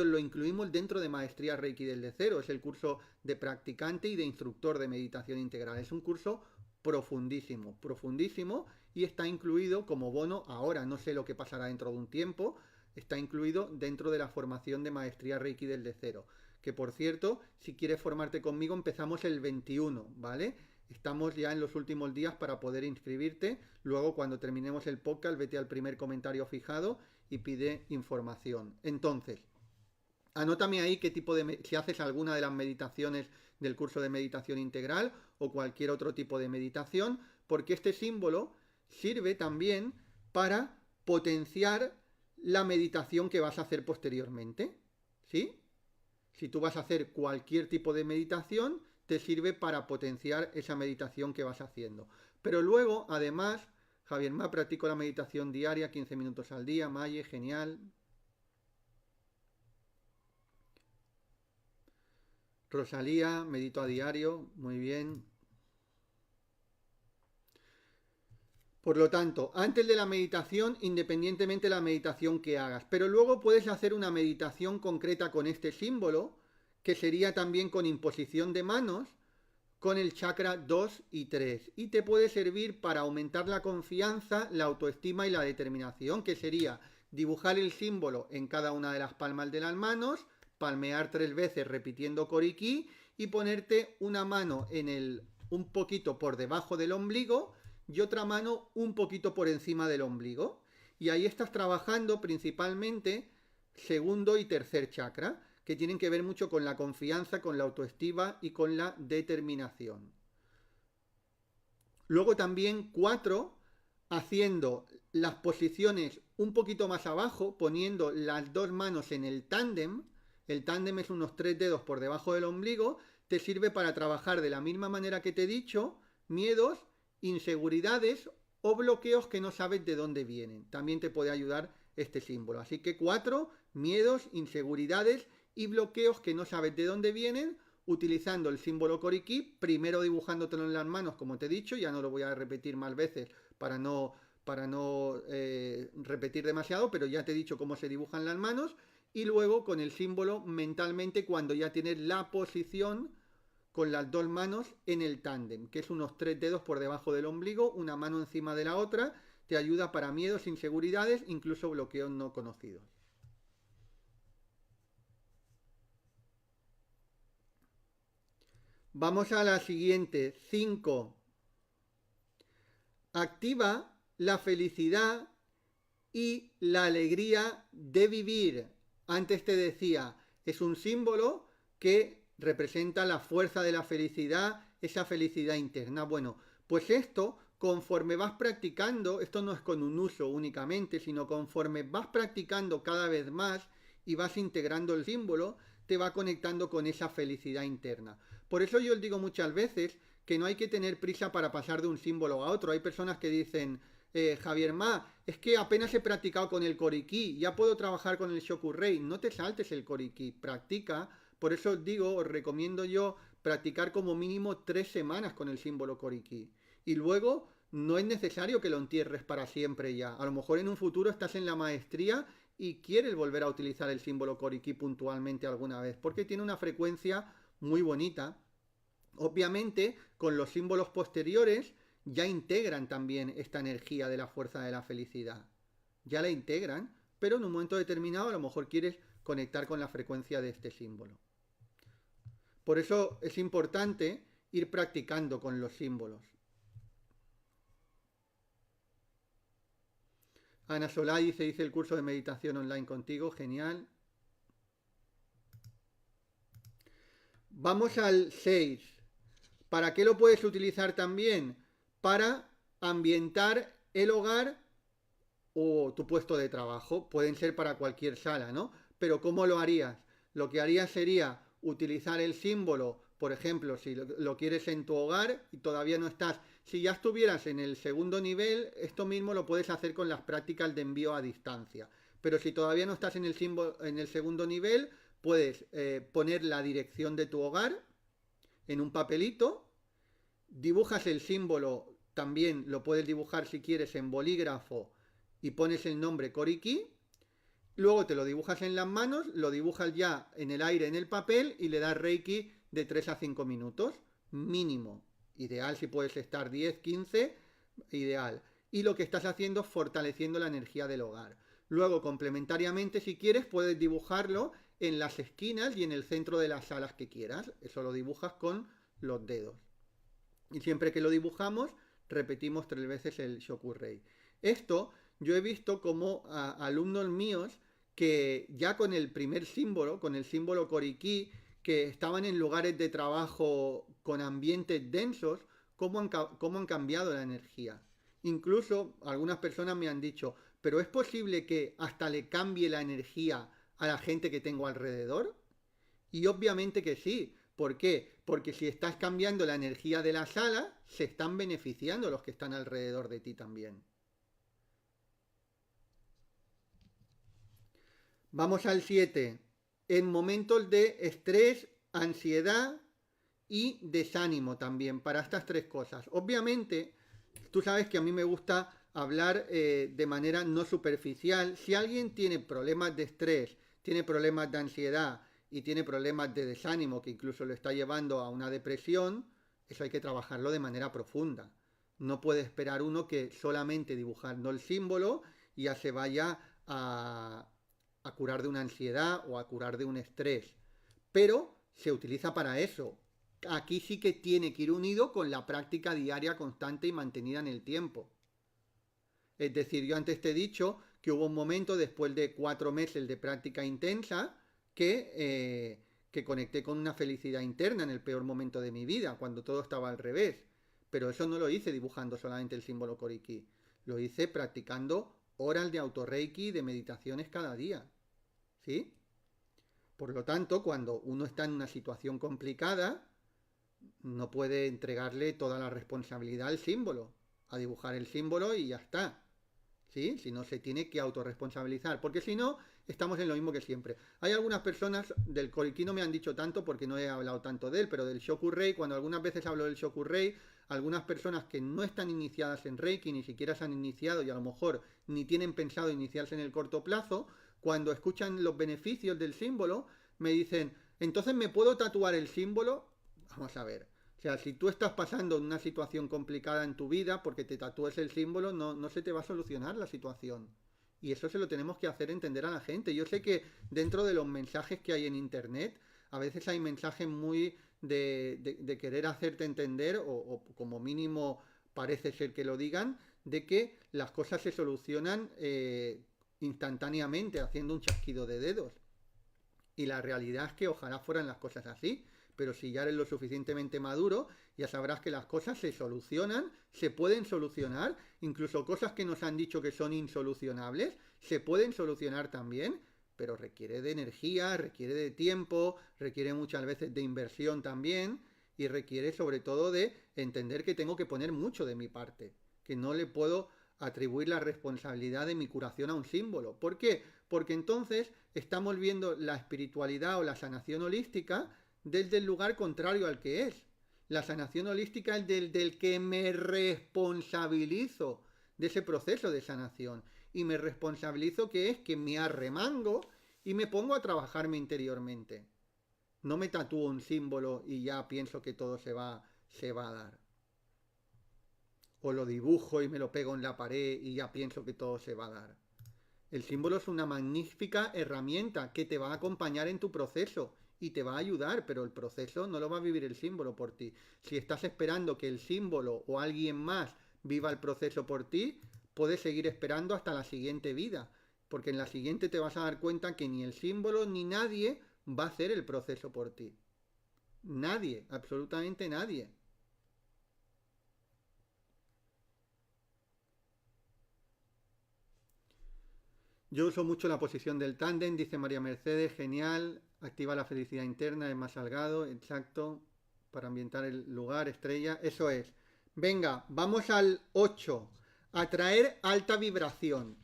Speaker 1: os lo incluimos dentro de Maestría Reiki desde cero. Es el curso de practicante y de instructor de meditación integral. Es un curso profundísimo, profundísimo y está incluido como bono ahora. No sé lo que pasará dentro de un tiempo. Está incluido dentro de la formación de Maestría Reiki desde cero. Que por cierto, si quieres formarte conmigo, empezamos el 21, ¿vale? Estamos ya en los últimos días para poder inscribirte. Luego, cuando terminemos el podcast, vete al primer comentario fijado y pide información. Entonces, anótame ahí qué tipo de... si haces alguna de las meditaciones del curso de meditación integral o cualquier otro tipo de meditación, porque este símbolo sirve también para potenciar la meditación que vas a hacer posteriormente. ¿Sí? Si tú vas a hacer cualquier tipo de meditación, te sirve para potenciar esa meditación que vas haciendo. Pero luego, además, Javier Ma, practico la meditación diaria, 15 minutos al día, Maye, genial. Rosalía, medito a diario, muy bien. Por lo tanto, antes de la meditación, independientemente de la meditación que hagas, pero luego puedes hacer una meditación concreta con este símbolo, que sería también con imposición de manos, con el chakra 2 y 3 y te puede servir para aumentar la confianza, la autoestima y la determinación, que sería dibujar el símbolo en cada una de las palmas de las manos, palmear 3 veces repitiendo Koriki y ponerte una mano un poquito por debajo del ombligo y otra mano un poquito por encima del ombligo. Y ahí estás trabajando principalmente segundo y tercer chakra, que tienen que ver mucho con la confianza, con la autoestima y con la determinación. Luego también 4, haciendo las posiciones un poquito más abajo, poniendo las dos manos en el tándem. El tándem es unos 3 dedos por debajo del ombligo. Te sirve para trabajar de la misma manera que te he dicho, miedos, inseguridades o bloqueos que no sabes de dónde vienen. También te puede ayudar este símbolo. Así que 4, miedos, inseguridades y bloqueos que no sabes de dónde vienen, utilizando el símbolo Koriki, primero dibujándotelo en las manos, como te he dicho, ya no lo voy a repetir más veces para no repetir demasiado, pero ya te he dicho cómo se dibujan las manos, y luego con el símbolo mentalmente cuando ya tienes la posición con las dos manos en el tándem, que es unos 3 dedos por debajo del ombligo, una mano encima de la otra, te ayuda para miedos, inseguridades, incluso bloqueos no conocidos. Vamos a la siguiente, 5. Activa la felicidad y la alegría de vivir. Antes te decía, es un símbolo que representa la fuerza de la felicidad, esa felicidad interna. Bueno, pues esto, conforme vas practicando, esto no es con un uso únicamente, sino conforme vas practicando cada vez más y vas integrando el símbolo, te va conectando con esa felicidad interna. Por eso yo os digo muchas veces que no hay que tener prisa para pasar de un símbolo a otro. Hay personas que dicen, Javier Ma, es que apenas he practicado con el Koriki, ya puedo trabajar con el Shokurei. No te saltes el Koriki, practica. Por eso os digo, os recomiendo yo practicar como mínimo 3 semanas con el símbolo Koriki. Y luego no es necesario que lo entierres para siempre ya. A lo mejor en un futuro estás en la maestría y quieres volver a utilizar el símbolo Koriki puntualmente alguna vez, porque tiene una frecuencia muy bonita. Obviamente, con los símbolos posteriores ya integran también esta energía de la fuerza de la felicidad. Ya la integran, pero en un momento determinado a lo mejor quieres conectar con la frecuencia de este símbolo. Por eso es importante ir practicando con los símbolos. Ana Solá dice, hice el curso de meditación online contigo, genial. Vamos al 6. ¿Para qué lo puedes utilizar también? Para ambientar el hogar o tu puesto de trabajo. Pueden ser para cualquier sala, ¿no? Pero ¿cómo lo harías? Lo que harías sería utilizar el símbolo, por ejemplo, si lo quieres en tu hogar y todavía no estás. Si ya estuvieras en el segundo nivel, esto mismo lo puedes hacer con las prácticas de envío a distancia. Pero si todavía no estás en el segundo nivel, puedes poner la dirección de tu hogar en un papelito, dibujas el símbolo, también lo puedes dibujar si quieres en bolígrafo y pones el nombre Koriki, luego te lo dibujas en las manos, lo dibujas ya en el aire en el papel y le das Reiki de 3 a 5 minutos, mínimo. Ideal si puedes estar 10, 15, ideal. Y lo que estás haciendo es fortaleciendo la energía del hogar. Luego, complementariamente, si quieres, puedes dibujarlo en las esquinas y en el centro de las salas que quieras. Eso lo dibujas con los dedos. Y siempre que lo dibujamos, repetimos 3 veces el Shokurei. Esto yo he visto como alumnos míos que ya con el primer símbolo, con el símbolo Koriki, que estaban en lugares de trabajo con ambientes densos, cómo han cambiado la energía. Incluso algunas personas me han dicho, pero ¿es posible que hasta le cambie la energía a la gente que tengo alrededor? Y obviamente que sí. ¿Por qué? Porque si estás cambiando la energía de la sala, se están beneficiando los que están alrededor de ti también. Vamos al 7. En momentos de estrés, ansiedad y desánimo también, para estas 3 cosas. Obviamente, tú sabes que a mí me gusta hablar de manera no superficial. Si alguien tiene problemas de estrés, tiene problemas de ansiedad y tiene problemas de desánimo, que incluso lo está llevando a una depresión, Eso hay que trabajarlo de manera profunda. No puede esperar uno que solamente dibujando el símbolo ya se vaya a curar de una ansiedad o a curar de un estrés. Pero se utiliza para eso. Aquí sí que tiene que ir unido con la práctica diaria constante y mantenida en el tiempo. Es decir, yo antes te he dicho que hubo un momento después de 4 meses de práctica intensa que conecté con una felicidad interna en el peor momento de mi vida, cuando todo estaba al revés. Pero eso no lo hice dibujando solamente el símbolo Koriki. Lo hice practicando horas de autorreiki y de meditaciones cada día. ¿Sí? Por lo tanto, cuando uno está en una situación complicada, no puede entregarle toda la responsabilidad al símbolo, a dibujar el símbolo y ya está. ¿Sí? Si no, se tiene que autorresponsabilizar, porque si no, estamos en lo mismo que siempre. Hay algunas personas del Koriki, no me han dicho tanto porque no he hablado tanto de él, pero del Shoku-Rei, cuando algunas veces hablo del Shoku-Rei, algunas personas que no están iniciadas en Reiki, ni siquiera se han iniciado y a lo mejor ni tienen pensado iniciarse en el corto plazo, cuando escuchan los beneficios del símbolo, me dicen, entonces ¿me puedo tatuar el símbolo? Vamos a ver. O sea, si tú estás pasando una situación complicada en tu vida porque te tatúes el símbolo, no se te va a solucionar la situación. Y eso se lo tenemos que hacer entender a la gente. Yo sé que dentro de los mensajes que hay en Internet, a veces hay mensajes muy de querer hacerte entender, o como mínimo parece ser que lo digan, de que las cosas se solucionan instantáneamente haciendo un chasquido de dedos. Y la realidad es que ojalá fueran las cosas así, pero si ya eres lo suficientemente maduro, ya sabrás que las cosas se solucionan, se pueden solucionar, incluso cosas que nos han dicho que son insolucionables, se pueden solucionar también, pero requiere de energía, requiere de tiempo, requiere muchas veces de inversión también, y requiere sobre todo de entender que tengo que poner mucho de mi parte, que no le puedo atribuir la responsabilidad de mi curación a un símbolo. ¿Por qué? Porque entonces estamos viendo la espiritualidad o la sanación holística desde el lugar contrario al que es. La sanación holística es del que me responsabilizo de ese proceso de sanación. Y me responsabilizo que es que me arremango y me pongo a trabajarme interiormente. No me tatúo un símbolo y ya pienso que todo se va a dar. O lo dibujo y me lo pego en la pared y ya pienso que todo se va a dar. El símbolo es una magnífica herramienta que te va a acompañar en tu proceso y te va a ayudar, pero el proceso no lo va a vivir el símbolo por ti. Si estás esperando que el símbolo o alguien más viva el proceso por ti, puedes seguir esperando hasta la siguiente vida, porque en la siguiente te vas a dar cuenta que ni el símbolo ni nadie va a hacer el proceso por ti. Nadie, absolutamente nadie. Yo uso mucho la posición del tándem, dice María Mercedes, genial, activa la felicidad interna, es más salgado, exacto, para ambientar el lugar, estrella, eso es. Venga, vamos al 8, atraer alta vibración.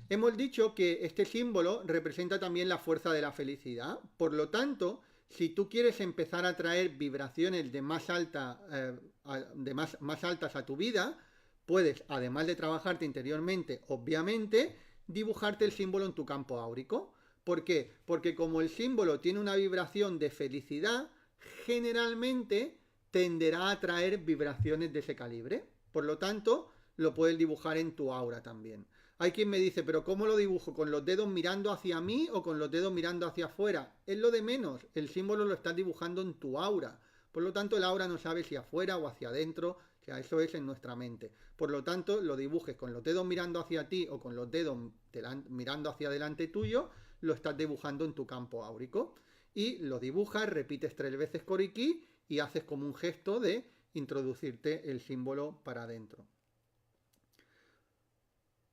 Speaker 1: Hemos dicho que este símbolo representa también la fuerza de la felicidad, por lo tanto, si tú quieres empezar a traer vibraciones de más alta, más altas a tu vida, puedes, además de trabajarte interiormente, obviamente, dibujarte el símbolo en tu campo áurico. ¿Por qué? Porque como el símbolo tiene una vibración de felicidad, generalmente tenderá a atraer vibraciones de ese calibre. Por lo tanto, lo puedes dibujar en tu aura también. Hay quien me dice, pero ¿cómo lo dibujo? ¿Con los dedos mirando hacia mí o con los dedos mirando hacia afuera? Es lo de menos. El símbolo lo estás dibujando en tu aura. Por lo tanto, el aura no sabe si afuera o hacia adentro. O sea, eso es en nuestra mente. Por lo tanto, lo dibujes con los dedos mirando hacia ti o con los dedos mirando hacia delante tuyo, lo estás dibujando en tu campo áurico. Y lo dibujas, repites 3 veces Koriki y haces como un gesto de introducirte el símbolo para adentro.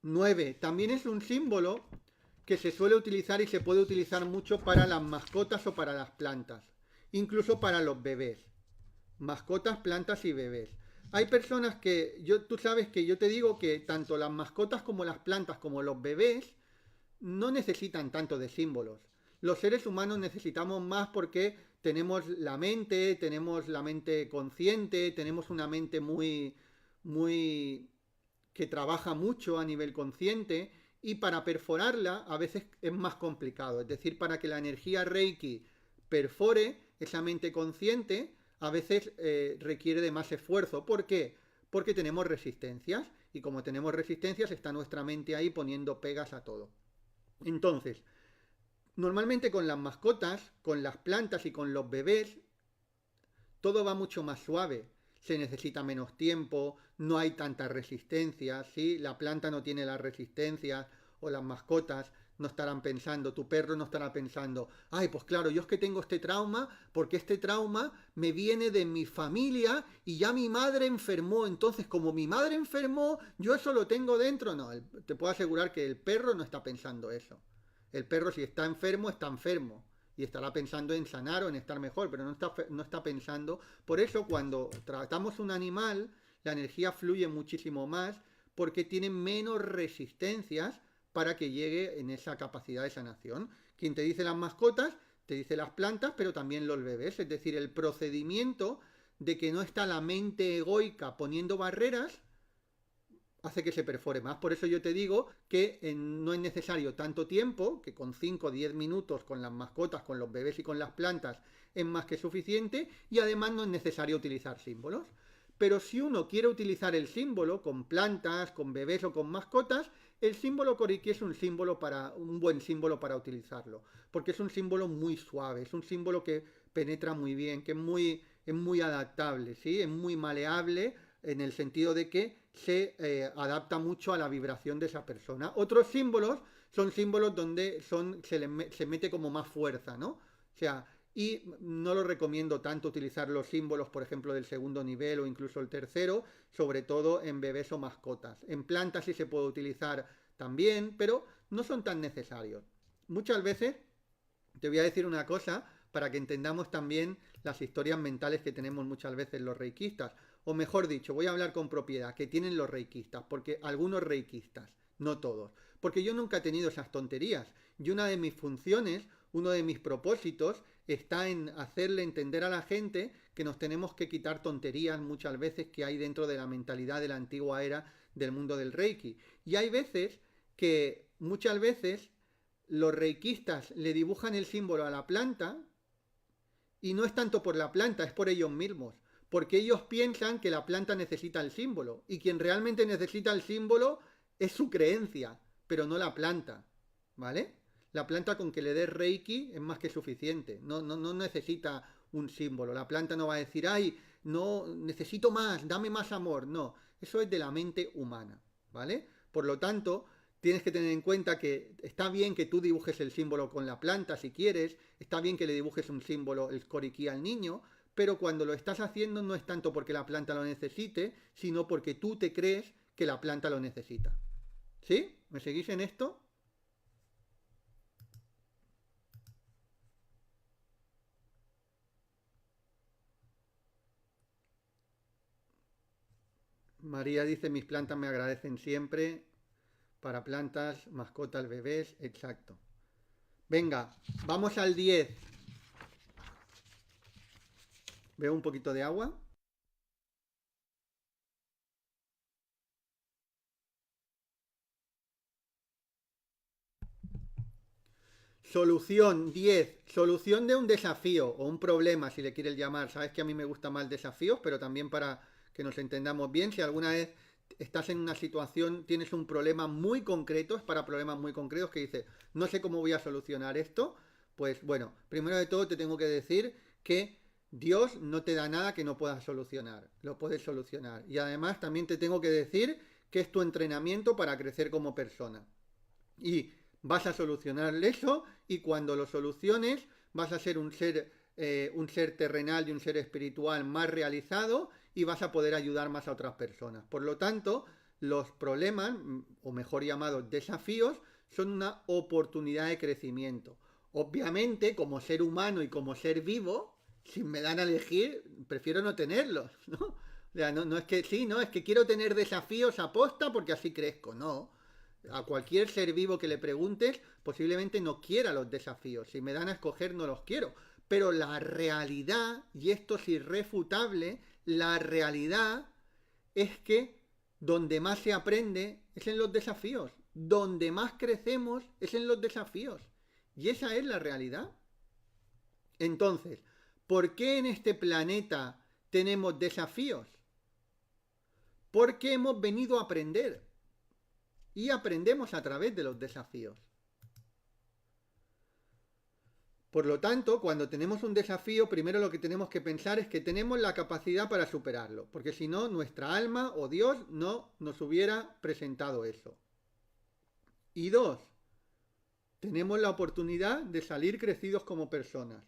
Speaker 1: 9. También es un símbolo que se suele utilizar y se puede utilizar mucho para las mascotas o para las plantas. Incluso para los bebés. Mascotas, plantas y bebés. Hay personas que, tú sabes que yo te digo que tanto las mascotas como las plantas como los bebés no necesitan tanto de símbolos. Los seres humanos necesitamos más porque tenemos la mente consciente, tenemos una mente muy que trabaja mucho a nivel consciente y para perforarla a veces es más complicado. Es decir, para que la energía Reiki perfore esa mente consciente, a veces requiere de más esfuerzo. ¿Por qué? Porque tenemos resistencias y como tenemos resistencias está nuestra mente ahí poniendo pegas a todo. Entonces, normalmente con las mascotas, con las plantas y con los bebés, todo va mucho más suave. Se necesita menos tiempo, no hay tanta resistencia, ¿sí? La planta no tiene las resistencias o las mascotas no estarán pensando, tu perro no estará pensando, ay, pues claro, yo es que tengo este trauma porque este trauma me viene de mi familia y ya mi madre enfermó, entonces como mi madre enfermó, yo eso lo tengo dentro. No, te puedo asegurar que el perro no está pensando eso. El perro si está enfermo y estará pensando en sanar o en estar mejor, pero no está pensando. Por eso cuando tratamos un animal, la energía fluye muchísimo más porque tiene menos resistencias para que llegue en esa capacidad de sanación. Quien te dice las mascotas, te dice las plantas, pero también los bebés. Es decir, el procedimiento de que no está la mente egoica poniendo barreras, hace que se perfore más. Por eso yo te digo que no es necesario tanto tiempo, que con 5 o 10 minutos con las mascotas, con los bebés y con las plantas es más que suficiente, y además no es necesario utilizar símbolos. Pero si uno quiere utilizar el símbolo con plantas, con bebés o con mascotas, el símbolo Koriki es un buen símbolo para utilizarlo, porque es un símbolo muy suave, es un símbolo que penetra muy bien, que es muy adaptable, ¿sí? Es muy maleable en el sentido de que se adapta mucho a la vibración de esa persona. Otros símbolos son símbolos donde se mete como más fuerza, ¿no? O sea, y no lo recomiendo tanto utilizar los símbolos, por ejemplo, del segundo nivel o incluso el tercero, sobre todo en bebés o mascotas. En plantas sí se puede utilizar también, pero no son tan necesarios. Muchas veces, te voy a decir una cosa para que entendamos también las historias mentales que tenemos muchas veces los reikistas. O mejor dicho, voy a hablar con propiedad, que tienen los reikistas, porque algunos reikistas, no todos. Porque yo nunca he tenido esas tonterías. Y una de mis funciones, uno de mis propósitos, está en hacerle entender a la gente que nos tenemos que quitar tonterías muchas veces que hay dentro de la mentalidad de la antigua era del mundo del Reiki. Y hay veces que, muchas veces, los reikistas le dibujan el símbolo a la planta y no es tanto por la planta, es por ellos mismos. Porque ellos piensan que la planta necesita el símbolo. Y quien realmente necesita el símbolo es su creencia, pero no la planta. ¿Vale? La planta con que le dé Reiki es más que suficiente. No necesita un símbolo. La planta no va a decir, ay, no, necesito más, dame más amor. No, eso es de la mente humana. ¿Vale? Por lo tanto, tienes que tener en cuenta que está bien que tú dibujes el símbolo con la planta si quieres, está bien que le dibujes un símbolo, el Koriki al niño, pero cuando lo estás haciendo no es tanto porque la planta lo necesite, sino porque tú te crees que la planta lo necesita. ¿Sí? ¿Me seguís en esto? María dice, mis plantas me agradecen siempre. Para plantas, mascotas, bebés, exacto. Venga, vamos al 10. Veo un poquito de agua. Solución 10. Solución de un desafío o un problema, si le quieres llamar. Sabes que a mí me gustan más desafíos, pero también para que nos entendamos bien. Si alguna vez estás en una situación, tienes un problema muy concreto, es para problemas muy concretos que dices, no sé cómo voy a solucionar esto. Pues bueno, primero de todo te tengo que decir que Dios no te da nada que no puedas solucionar. Lo puedes solucionar. Y además también te tengo que decir que es tu entrenamiento para crecer como persona. Y vas a solucionar eso y cuando lo soluciones vas a ser un ser terrenal y un ser espiritual más realizado y vas a poder ayudar más a otras personas. Por lo tanto, los problemas, o mejor llamados desafíos, son una oportunidad de crecimiento. Obviamente, como ser humano y como ser vivo, si me dan a elegir, prefiero no tenerlos, ¿no? O sea, no es que sí, no, es que quiero tener desafíos a posta porque así crezco, no. A cualquier ser vivo que le preguntes, posiblemente no quiera los desafíos. Si me dan a escoger, no los quiero. Pero la realidad, y esto es irrefutable, la realidad es que donde más se aprende es en los desafíos. Donde más crecemos es en los desafíos. Y esa es la realidad. Entonces, ¿Por qué en este planeta tenemos desafíos? Porque hemos venido a aprender y aprendemos a través de los desafíos. Por lo tanto, cuando tenemos un desafío, primero lo que tenemos que pensar es que tenemos la capacidad para superarlo, porque si no, nuestra alma o Dios no nos hubiera presentado eso. Y dos, tenemos la oportunidad de salir crecidos como personas.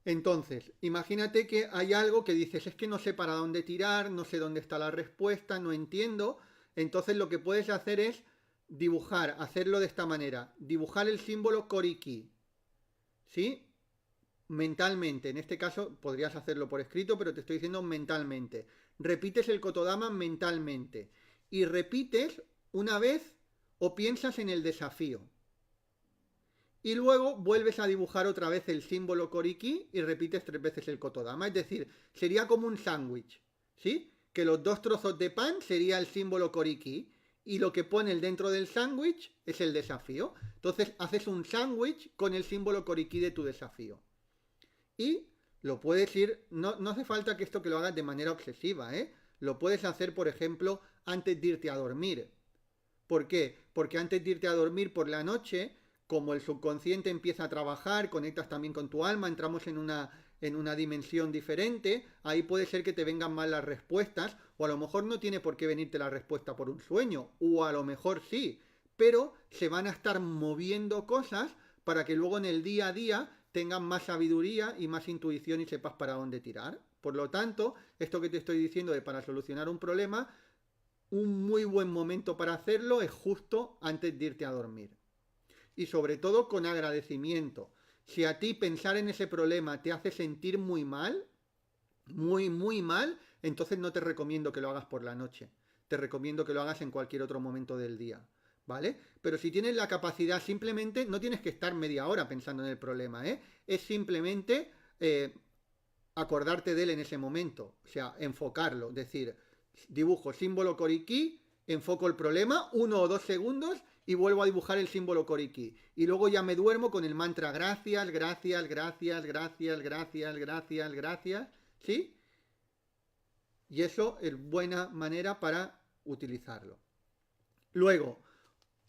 Speaker 1: Entonces, imagínate que hay algo que dices, es que no sé para dónde tirar, no sé dónde está la respuesta, no entiendo. Entonces lo que puedes hacer es dibujar, hacerlo de esta manera. Dibujar el símbolo Koriki, ¿sí? Mentalmente. En este caso podrías hacerlo por escrito, pero te estoy diciendo mentalmente. Repites el Kotodama mentalmente. Y repites una vez o piensas en el desafío. Y luego vuelves a dibujar otra vez el símbolo Koriki y repites 3 veces el Kotodama. Es decir, sería como un sándwich, ¿sí? Que los 2 trozos de pan sería el símbolo Koriki y lo que pone dentro del sándwich es el desafío. Entonces haces un sándwich con el símbolo Koriki de tu desafío. Y lo puedes ir, no hace falta que esto que lo hagas de manera obsesiva, ¿eh? Lo puedes hacer, por ejemplo, antes de irte a dormir. ¿Por qué? Porque antes de irte a dormir por la noche, como el subconsciente empieza a trabajar, conectas también con tu alma, entramos en una dimensión diferente, ahí puede ser que te vengan mal las respuestas, o a lo mejor no tiene por qué venirte la respuesta por un sueño, o a lo mejor sí, pero se van a estar moviendo cosas para que luego en el día a día tengan más sabiduría y más intuición y sepas para dónde tirar. Por lo tanto, esto que te estoy diciendo de para solucionar un problema, un muy buen momento para hacerlo es justo antes de irte a dormir. Y sobre todo con agradecimiento. Si a ti pensar en ese problema te hace sentir muy mal, muy mal, entonces no te recomiendo que lo hagas por la noche. Te recomiendo que lo hagas en cualquier otro momento del día, ¿vale? Pero si tienes la capacidad, simplemente no tienes que estar media hora pensando en el problema, ¿eh? Es simplemente acordarte de él en ese momento, o sea, enfocarlo, decir, dibujo símbolo Koriki, enfoco el problema, 1 o 2 segundos y vuelvo a dibujar el símbolo Koriki. Y luego ya me duermo con el mantra gracias, gracias, gracias, gracias, gracias, gracias, gracias, ¿sí? Y eso es buena manera para utilizarlo. Luego,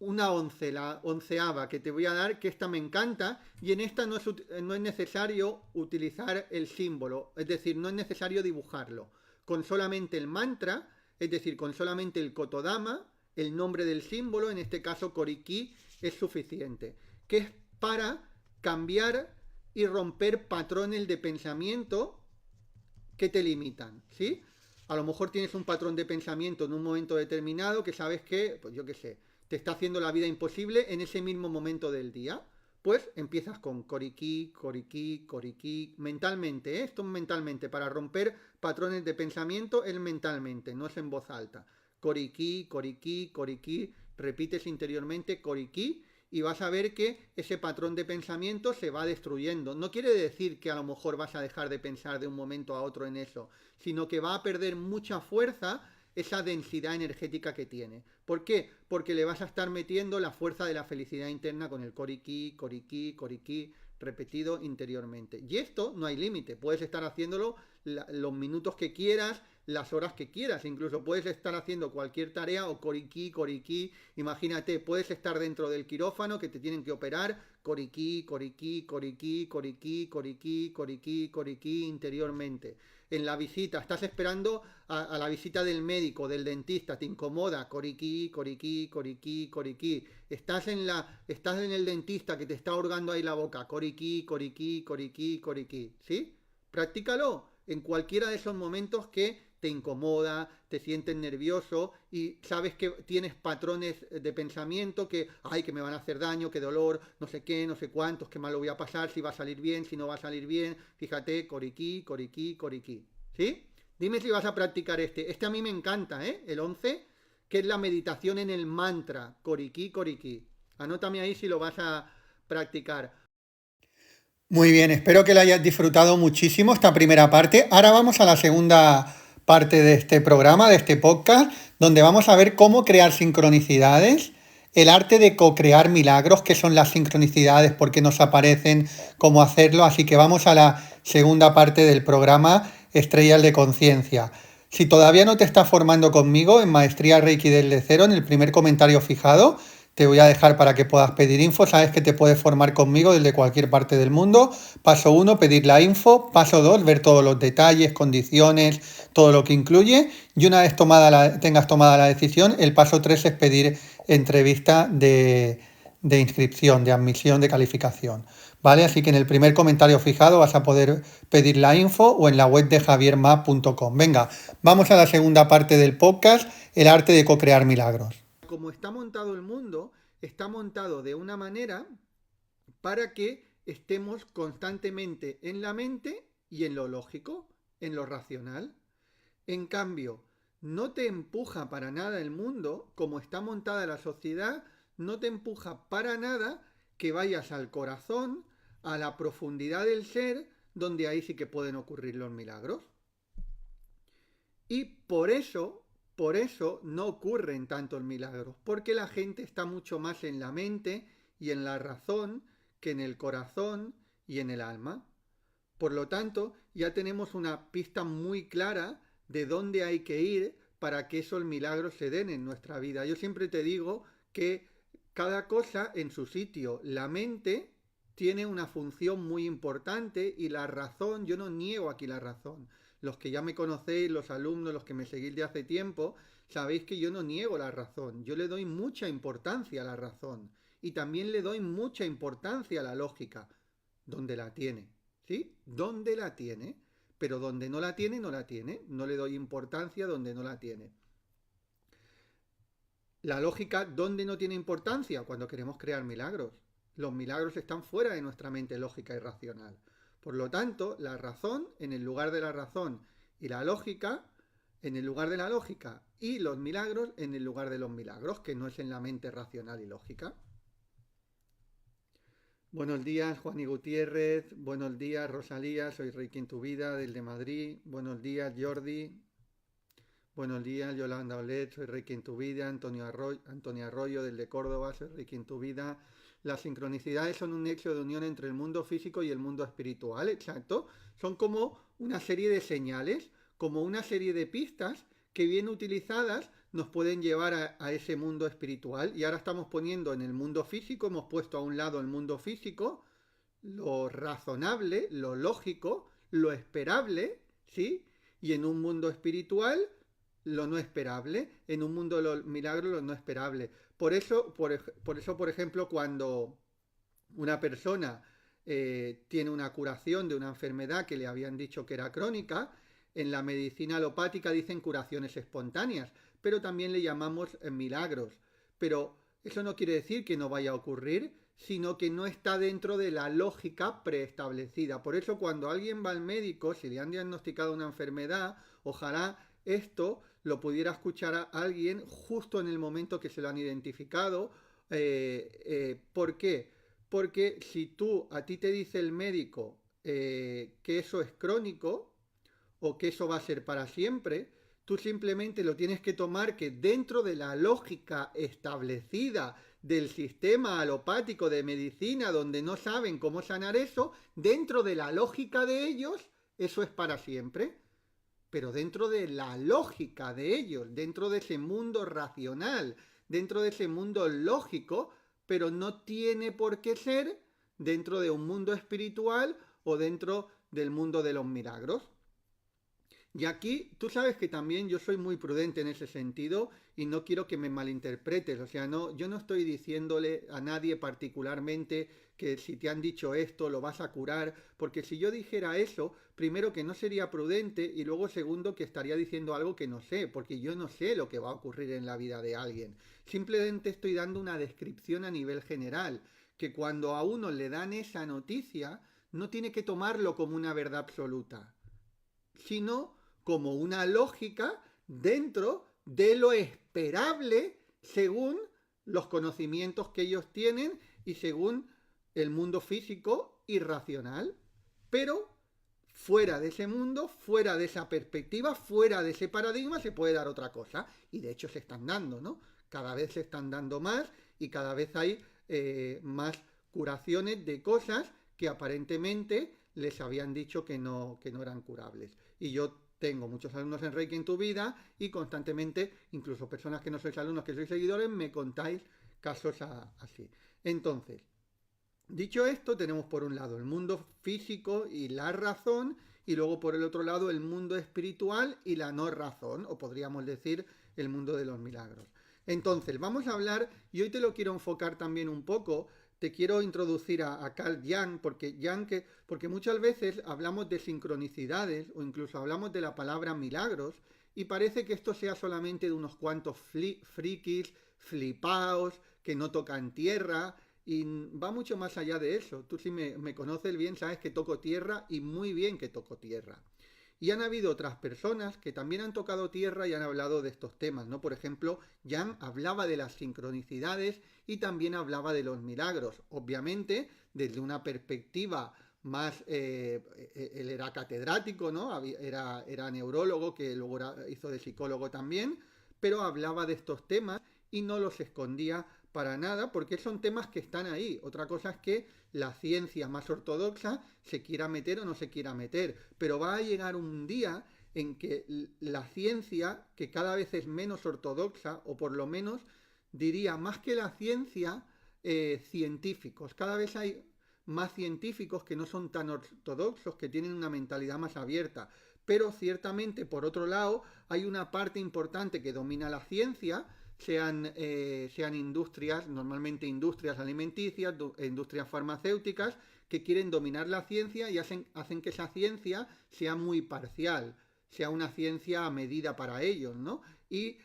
Speaker 1: una 11, la 11ava que te voy a dar, que esta me encanta, y en esta no es necesario utilizar el símbolo, es decir, no es necesario dibujarlo. Con solamente el mantra, es decir, con solamente el Kotodama, el nombre del símbolo, en este caso Koriki, es suficiente. Que es para cambiar y romper patrones de pensamiento que te limitan, ¿sí? A lo mejor tienes un patrón de pensamiento en un momento determinado que sabes que, pues yo qué sé, te está haciendo la vida imposible en ese mismo momento del día. Pues empiezas con Koriki, Koriki, Koriki, mentalmente, ¿eh? Esto es mentalmente, para romper patrones de pensamiento es mentalmente, no es en voz alta. Koriki, Koriki, Koriki, repites interiormente Koriki y vas a ver que ese patrón de pensamiento se va destruyendo. No quiere decir que a lo mejor vas a dejar de pensar de un momento a otro en eso, sino que va a perder mucha fuerza esa densidad energética que tiene. ¿Por qué? Porque le vas a estar metiendo la fuerza de la felicidad interna con el Koriki, Koriki, Koriki, repetido interiormente. Y esto no hay límite, puedes estar haciéndolo los minutos que quieras, las horas que quieras, incluso puedes estar haciendo cualquier tarea o Koriki, Koriki, imagínate, puedes estar dentro del quirófano que te tienen que operar, Koriki, Koriki, Koriki, Koriki, Koriki, Koriki, Koriki, interiormente. En la visita, estás esperando a la visita del médico, del dentista, te incomoda, Koriki, Koriki, Koriki, Koriki. Estás en el dentista que te está hurgando ahí la boca, Koriki, Koriki, Koriki, Koriki, ¿sí? Practícalo en cualquiera de esos momentos que te incomoda, te sientes nervioso y sabes que tienes patrones de pensamiento que, ay, que me van a hacer daño, que dolor, no sé qué, no sé cuántos, qué mal lo voy a pasar, si va a salir bien, si no va a salir bien. Fíjate, Koriki, Koriki, Koriki. ¿Sí? Dime si vas a practicar este. Este a mí me encanta, ¿eh? El 11, que es la meditación en el mantra, Koriki, Koriki. Anótame ahí si lo vas a practicar. Muy bien, espero que la hayas disfrutado muchísimo esta primera parte. Ahora vamos a la segunda parte de este programa, de este podcast, donde vamos a ver cómo crear sincronicidades el arte de co-crear milagros, qué son las sincronicidades, por qué nos aparecen, cómo hacerlo. Así que vamos a la segunda parte del programa Estrellas de Conciencia. Si todavía no te estás formando conmigo en Maestría Reiki desde cero, en el primer comentario fijado, te voy a dejar para que puedas pedir info. Sabes que te puedes formar conmigo desde cualquier parte del mundo. Paso 1, pedir la info. Paso 2, ver todos los detalles, condiciones, todo lo que incluye. Y una vez tengas tomada la decisión, el paso 3 es pedir entrevista de inscripción, de admisión, de calificación. ¿Vale? Así que en el primer comentario fijado vas a poder pedir la info o en la web de javierma.com. Venga, vamos a la segunda parte del podcast, el arte de co-crear milagros. Como está montado el mundo, está montado de una manera para que estemos constantemente en la mente y en lo lógico, en lo racional. En cambio, no te empuja para nada el mundo, como está montada la sociedad, no te empuja para nada que vayas al corazón, a la profundidad del ser, donde ahí sí que pueden ocurrir los milagros. Y por eso no ocurren tantos milagros, porque la gente está mucho más en la mente y en la razón que en el corazón y en el alma. Por lo tanto, ya tenemos una pista muy clara de dónde hay que ir para que esos milagros se den en nuestra vida. Yo siempre te digo que cada cosa en su sitio. La mente tiene una función muy importante y la razón, yo no niego aquí la razón. Los que ya me conocéis, los alumnos, los que me seguís de hace tiempo, sabéis que yo no niego la razón. Yo le doy mucha importancia a la razón y también le doy mucha importancia a la lógica, donde la tiene. ¿Sí? Donde la tiene, pero donde no la tiene, no la tiene. No le doy importancia donde no la tiene. La lógica, ¿dónde no tiene importancia? Cuando queremos crear milagros. Los milagros están fuera de nuestra mente lógica y racional. Por lo tanto, la razón en el lugar de la razón y la lógica en el lugar de la lógica y los milagros en el lugar de los milagros, que no es en la mente racional y lógica. Buenos días, Juan y Gutiérrez. Buenos días, Rosalía. Soy Reiki en tu vida, desde Madrid. Buenos días, Jordi. Buenos días, Yolanda Olet. Soy Reiki en tu vida. Antonio Arroyo, desde Córdoba. Soy Reiki en tu vida. Las sincronicidades son un nexo de unión entre el mundo físico y el mundo espiritual. Exacto. Son como una serie de señales, como una serie de pistas que bien utilizadas nos pueden llevar a ese mundo espiritual. Y ahora estamos poniendo en el mundo físico, hemos puesto a un lado el mundo físico, lo razonable, lo lógico, lo esperable, ¿sí? Y en un mundo espiritual, lo no esperable. En un mundo de los milagros, lo no esperable. Por eso, por ejemplo, cuando una persona tiene una curación de una enfermedad que le habían dicho que era crónica, en la medicina alopática dicen curaciones espontáneas, pero también le llamamos milagros. Pero eso no quiere decir que no vaya a ocurrir, sino que no está dentro de la lógica preestablecida. Por eso cuando alguien va al médico, si le han diagnosticado una enfermedad, ojalá esto lo pudiera escuchar a alguien justo en el momento que se lo han identificado. ¿Por qué? Porque si a ti te dice el médico que eso es crónico, o que eso va a ser para siempre, tú simplemente lo tienes que tomar que dentro de la lógica establecida del sistema alopático de medicina, donde no saben cómo sanar eso, dentro de la lógica de ellos, eso es para siempre. Pero dentro de la lógica de ellos, dentro de ese mundo racional, dentro de ese mundo lógico, pero no tiene por qué ser dentro de un mundo espiritual o dentro del mundo de los milagros. Y aquí tú sabes que también yo soy muy prudente en ese sentido y no quiero que me malinterpretes. O sea, no, yo no estoy diciéndole a nadie particularmente que si te han dicho esto lo vas a curar, porque si yo dijera eso, primero que no sería prudente y luego segundo que estaría diciendo algo que no sé, porque yo no sé lo que va a ocurrir en la vida de alguien. Simplemente estoy dando una descripción a nivel general, que cuando a uno le dan esa noticia, no tiene que tomarlo como una verdad absoluta, sino como una lógica dentro de lo esperable según los conocimientos que ellos tienen y según el mundo físico y racional. Pero fuera de ese mundo, fuera de esa perspectiva, fuera de ese paradigma se puede dar otra cosa. Y de hecho se están dando, ¿no? Cada vez se están dando más y cada vez hay más curaciones de cosas que aparentemente les habían dicho que no eran curables. Y yo tengo muchos alumnos en Reiki en tu vida y constantemente, incluso personas que no sois alumnos, que sois seguidores, me contáis casos así. Entonces, dicho esto, tenemos por un lado el mundo físico y la razón, y luego por el otro lado el mundo espiritual y la no razón, o podríamos decir el mundo de los milagros. Entonces, vamos a hablar, y hoy te lo quiero enfocar también un poco, te quiero introducir a Carl Jung, porque muchas veces hablamos de sincronicidades o incluso hablamos de la palabra milagros y parece que esto sea solamente de unos cuantos frikis, flipaos, que no tocan tierra, y va mucho más allá de eso. Tú si me conoces bien sabes que toco tierra y muy bien que toco tierra. Y han habido otras personas que también han tocado tierra y han hablado de estos temas, ¿no? Por ejemplo, Jan hablaba de las sincronicidades y también hablaba de los milagros. Obviamente, desde una perspectiva más... él era catedrático, ¿no? Era neurólogo, que luego hizo de psicólogo también, pero hablaba de estos temas y no los escondía para nada, porque son temas que están ahí. Otra cosa es que la ciencia más ortodoxa se quiera meter o no se quiera meter, pero va a llegar un día en que la ciencia, que cada vez es menos ortodoxa, o por lo menos diría más que la ciencia, científicos. Cada vez hay más científicos que no son tan ortodoxos, que tienen una mentalidad más abierta. Pero ciertamente, por otro lado, hay una parte importante que domina la ciencia, sean industrias, normalmente industrias alimenticias, industrias farmacéuticas, que quieren dominar la ciencia y hacen que esa ciencia sea muy parcial, sea una ciencia a medida para ellos, ¿no? Y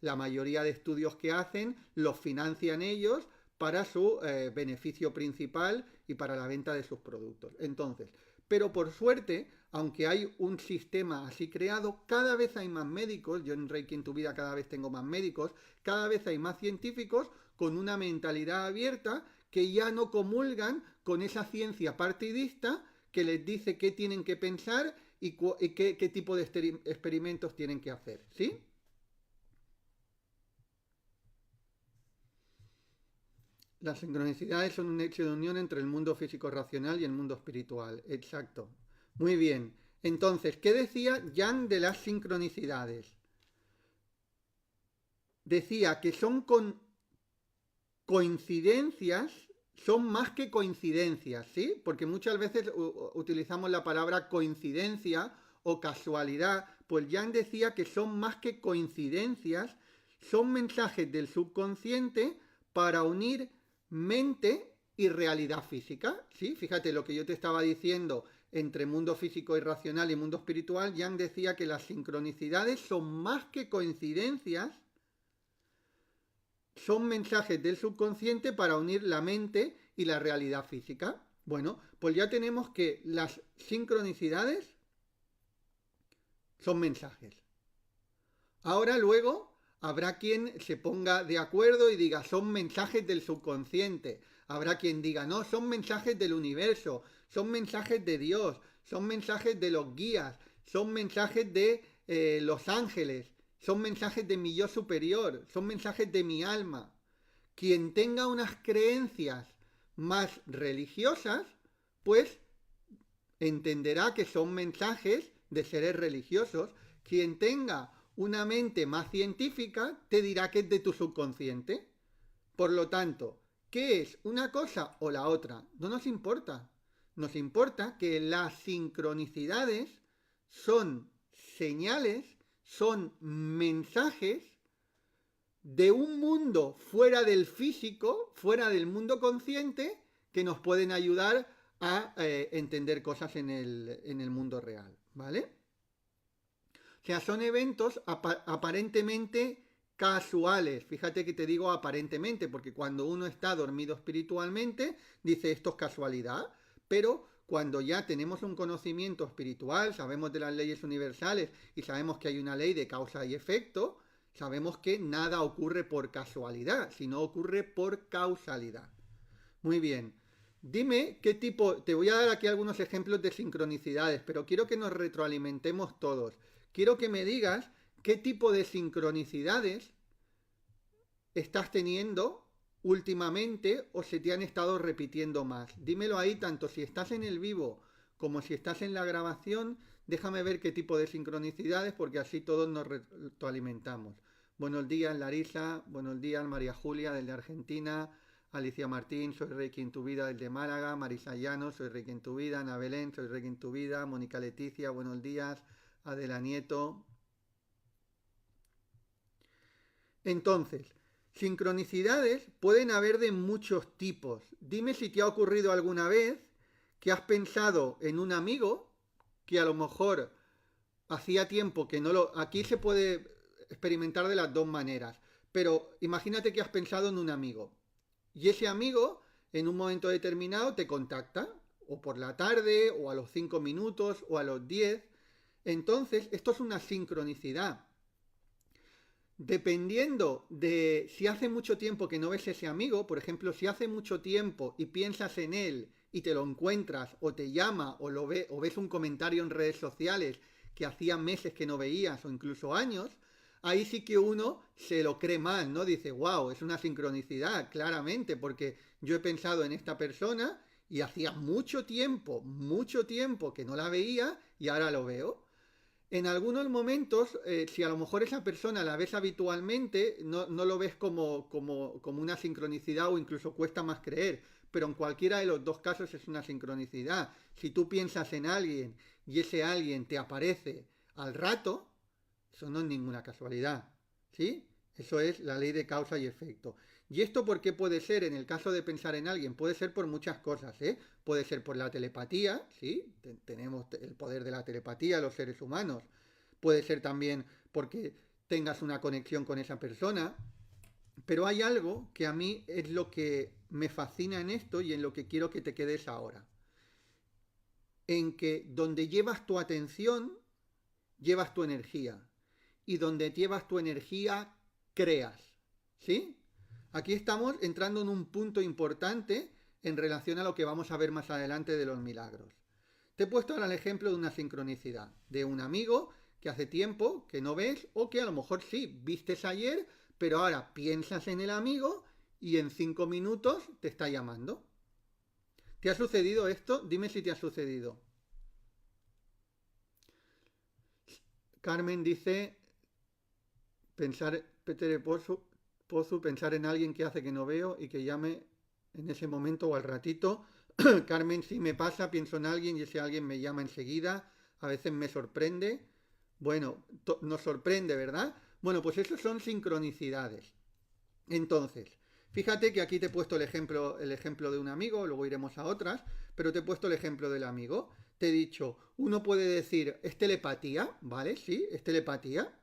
Speaker 1: la mayoría de estudios que hacen los financian ellos para su beneficio principal y para la venta de sus productos. Entonces, pero por suerte, aunque hay un sistema así creado, cada vez hay más médicos, yo en Reiki en tu vida cada vez tengo más médicos, cada vez hay más científicos con una mentalidad abierta que ya no comulgan con esa ciencia partidista que les dice qué tienen que pensar y qué tipo de experimentos tienen que hacer, ¿sí? Las sincronicidades son un hecho de unión entre el mundo físico racional y el mundo espiritual. Exacto. Muy bien. Entonces, ¿qué decía Jung de las sincronicidades? Decía que son coincidencias, son más que coincidencias, ¿sí? Porque muchas veces utilizamos la palabra coincidencia o casualidad. Pues Jung decía que son más que coincidencias, son mensajes del subconsciente para unir mente y realidad física, ¿sí? Fíjate lo que yo te estaba diciendo entre mundo físico y racional y mundo espiritual. Jung decía que las sincronicidades son más que coincidencias, son mensajes del subconsciente para unir la mente y la realidad física. Bueno, pues ya tenemos que las sincronicidades son mensajes. Ahora luego habrá quien se ponga de acuerdo y diga son mensajes del subconsciente. Habrá quien diga no, son mensajes del universo, son mensajes de Dios, son mensajes de los guías, son mensajes de los ángeles, son mensajes de mi yo superior, son mensajes de mi alma. Quien tenga unas creencias más religiosas, pues entenderá que son mensajes de seres religiosos. Quien tenga una mente más científica te dirá que es de tu subconsciente. Por lo tanto, ¿qué es una cosa o la otra? No nos importa. Nos importa que las sincronicidades son señales, son mensajes de un mundo fuera del físico, fuera del mundo consciente, que nos pueden ayudar a entender cosas en el mundo real, ¿vale? O sea, son eventos aparentemente casuales. Fíjate que te digo aparentemente, porque cuando uno está dormido espiritualmente, dice esto es casualidad, pero cuando ya tenemos un conocimiento espiritual, sabemos de las leyes universales y sabemos que hay una ley de causa y efecto, sabemos que nada ocurre por casualidad, sino ocurre por causalidad. Muy bien. Dime qué tipo, te voy a dar aquí algunos ejemplos de sincronicidades, pero quiero que nos retroalimentemos todos. Quiero que me digas qué tipo de sincronicidades estás teniendo últimamente o se te han estado repitiendo más? Dímelo ahí, tanto si estás en el vivo como si estás en la grabación. Déjame ver qué tipo de sincronicidades, porque así todos nos retroalimentamos. Buenos días, Larisa. Buenos días, María Julia, desde Argentina. Alicia Martín, soy Reiki en tu vida, desde Málaga. Marisa Llano, soy Reiki en tu vida. Ana Belén, soy Reiki en tu vida. Mónica Leticia, buenos días. Adela Nieto. Entonces, sincronicidades pueden haber de muchos tipos. Dime si te ha ocurrido alguna vez que has pensado en un amigo que a lo mejor hacía tiempo que no lo... Aquí se puede experimentar de las dos maneras, pero imagínate que has pensado en un amigo y ese amigo en un momento determinado te contacta, o por la tarde, o a los 5 minutos, o a los 10. Entonces, esto es una sincronicidad. Dependiendo de si hace mucho tiempo que no ves ese amigo, por ejemplo, si hace mucho tiempo y piensas en él y te lo encuentras o te llama o lo ve, o ves un comentario en redes sociales que hacía meses que no veías o incluso años, ahí sí que uno se lo cree mal, ¿no? Dice, wow, es una sincronicidad, claramente, porque yo he pensado en esta persona y hacía mucho tiempo que no la veía y ahora lo veo. En algunos momentos, si a lo mejor esa persona la ves habitualmente, no lo ves como una sincronicidad o incluso cuesta más creer, pero en cualquiera de los dos casos es una sincronicidad. Si tú piensas en alguien y ese alguien te aparece al rato, eso no es ninguna casualidad, ¿sí? Eso es la ley de causa y efecto. ¿Y esto por qué puede ser? En el caso de pensar en alguien, puede ser por muchas cosas, ¿eh? Puede ser por la telepatía, ¿sí? Tenemos el poder de la telepatía los seres humanos. Puede ser también porque tengas una conexión con esa persona. Pero hay algo que a mí es lo que me fascina en esto y en lo que quiero que te quedes ahora. En que donde llevas tu atención, llevas tu energía. Y donde llevas tu energía, creas. ¿Sí? Aquí estamos entrando en un punto importante en relación a lo que vamos a ver más adelante de los milagros. Te he puesto ahora el ejemplo de una sincronicidad, de un amigo que hace tiempo que no ves o que a lo mejor sí, vistes ayer, pero ahora piensas en el amigo y en 5 minutos te está llamando. ¿Te ha sucedido esto? Dime si te ha sucedido. Carmen dice, pensar, Peter Pozu, pensar en alguien que hace que no veo y que llame en ese momento o al ratito. Carmen, sí me pasa, pienso en alguien y ese alguien me llama enseguida. A veces me sorprende. Bueno, nos sorprende, ¿verdad? Bueno, pues eso son sincronicidades. Entonces, fíjate que aquí te he puesto el ejemplo de un amigo, luego iremos a otras, pero te he puesto el ejemplo del amigo. Te he dicho, uno puede decir, es telepatía, ¿vale? Sí, es telepatía.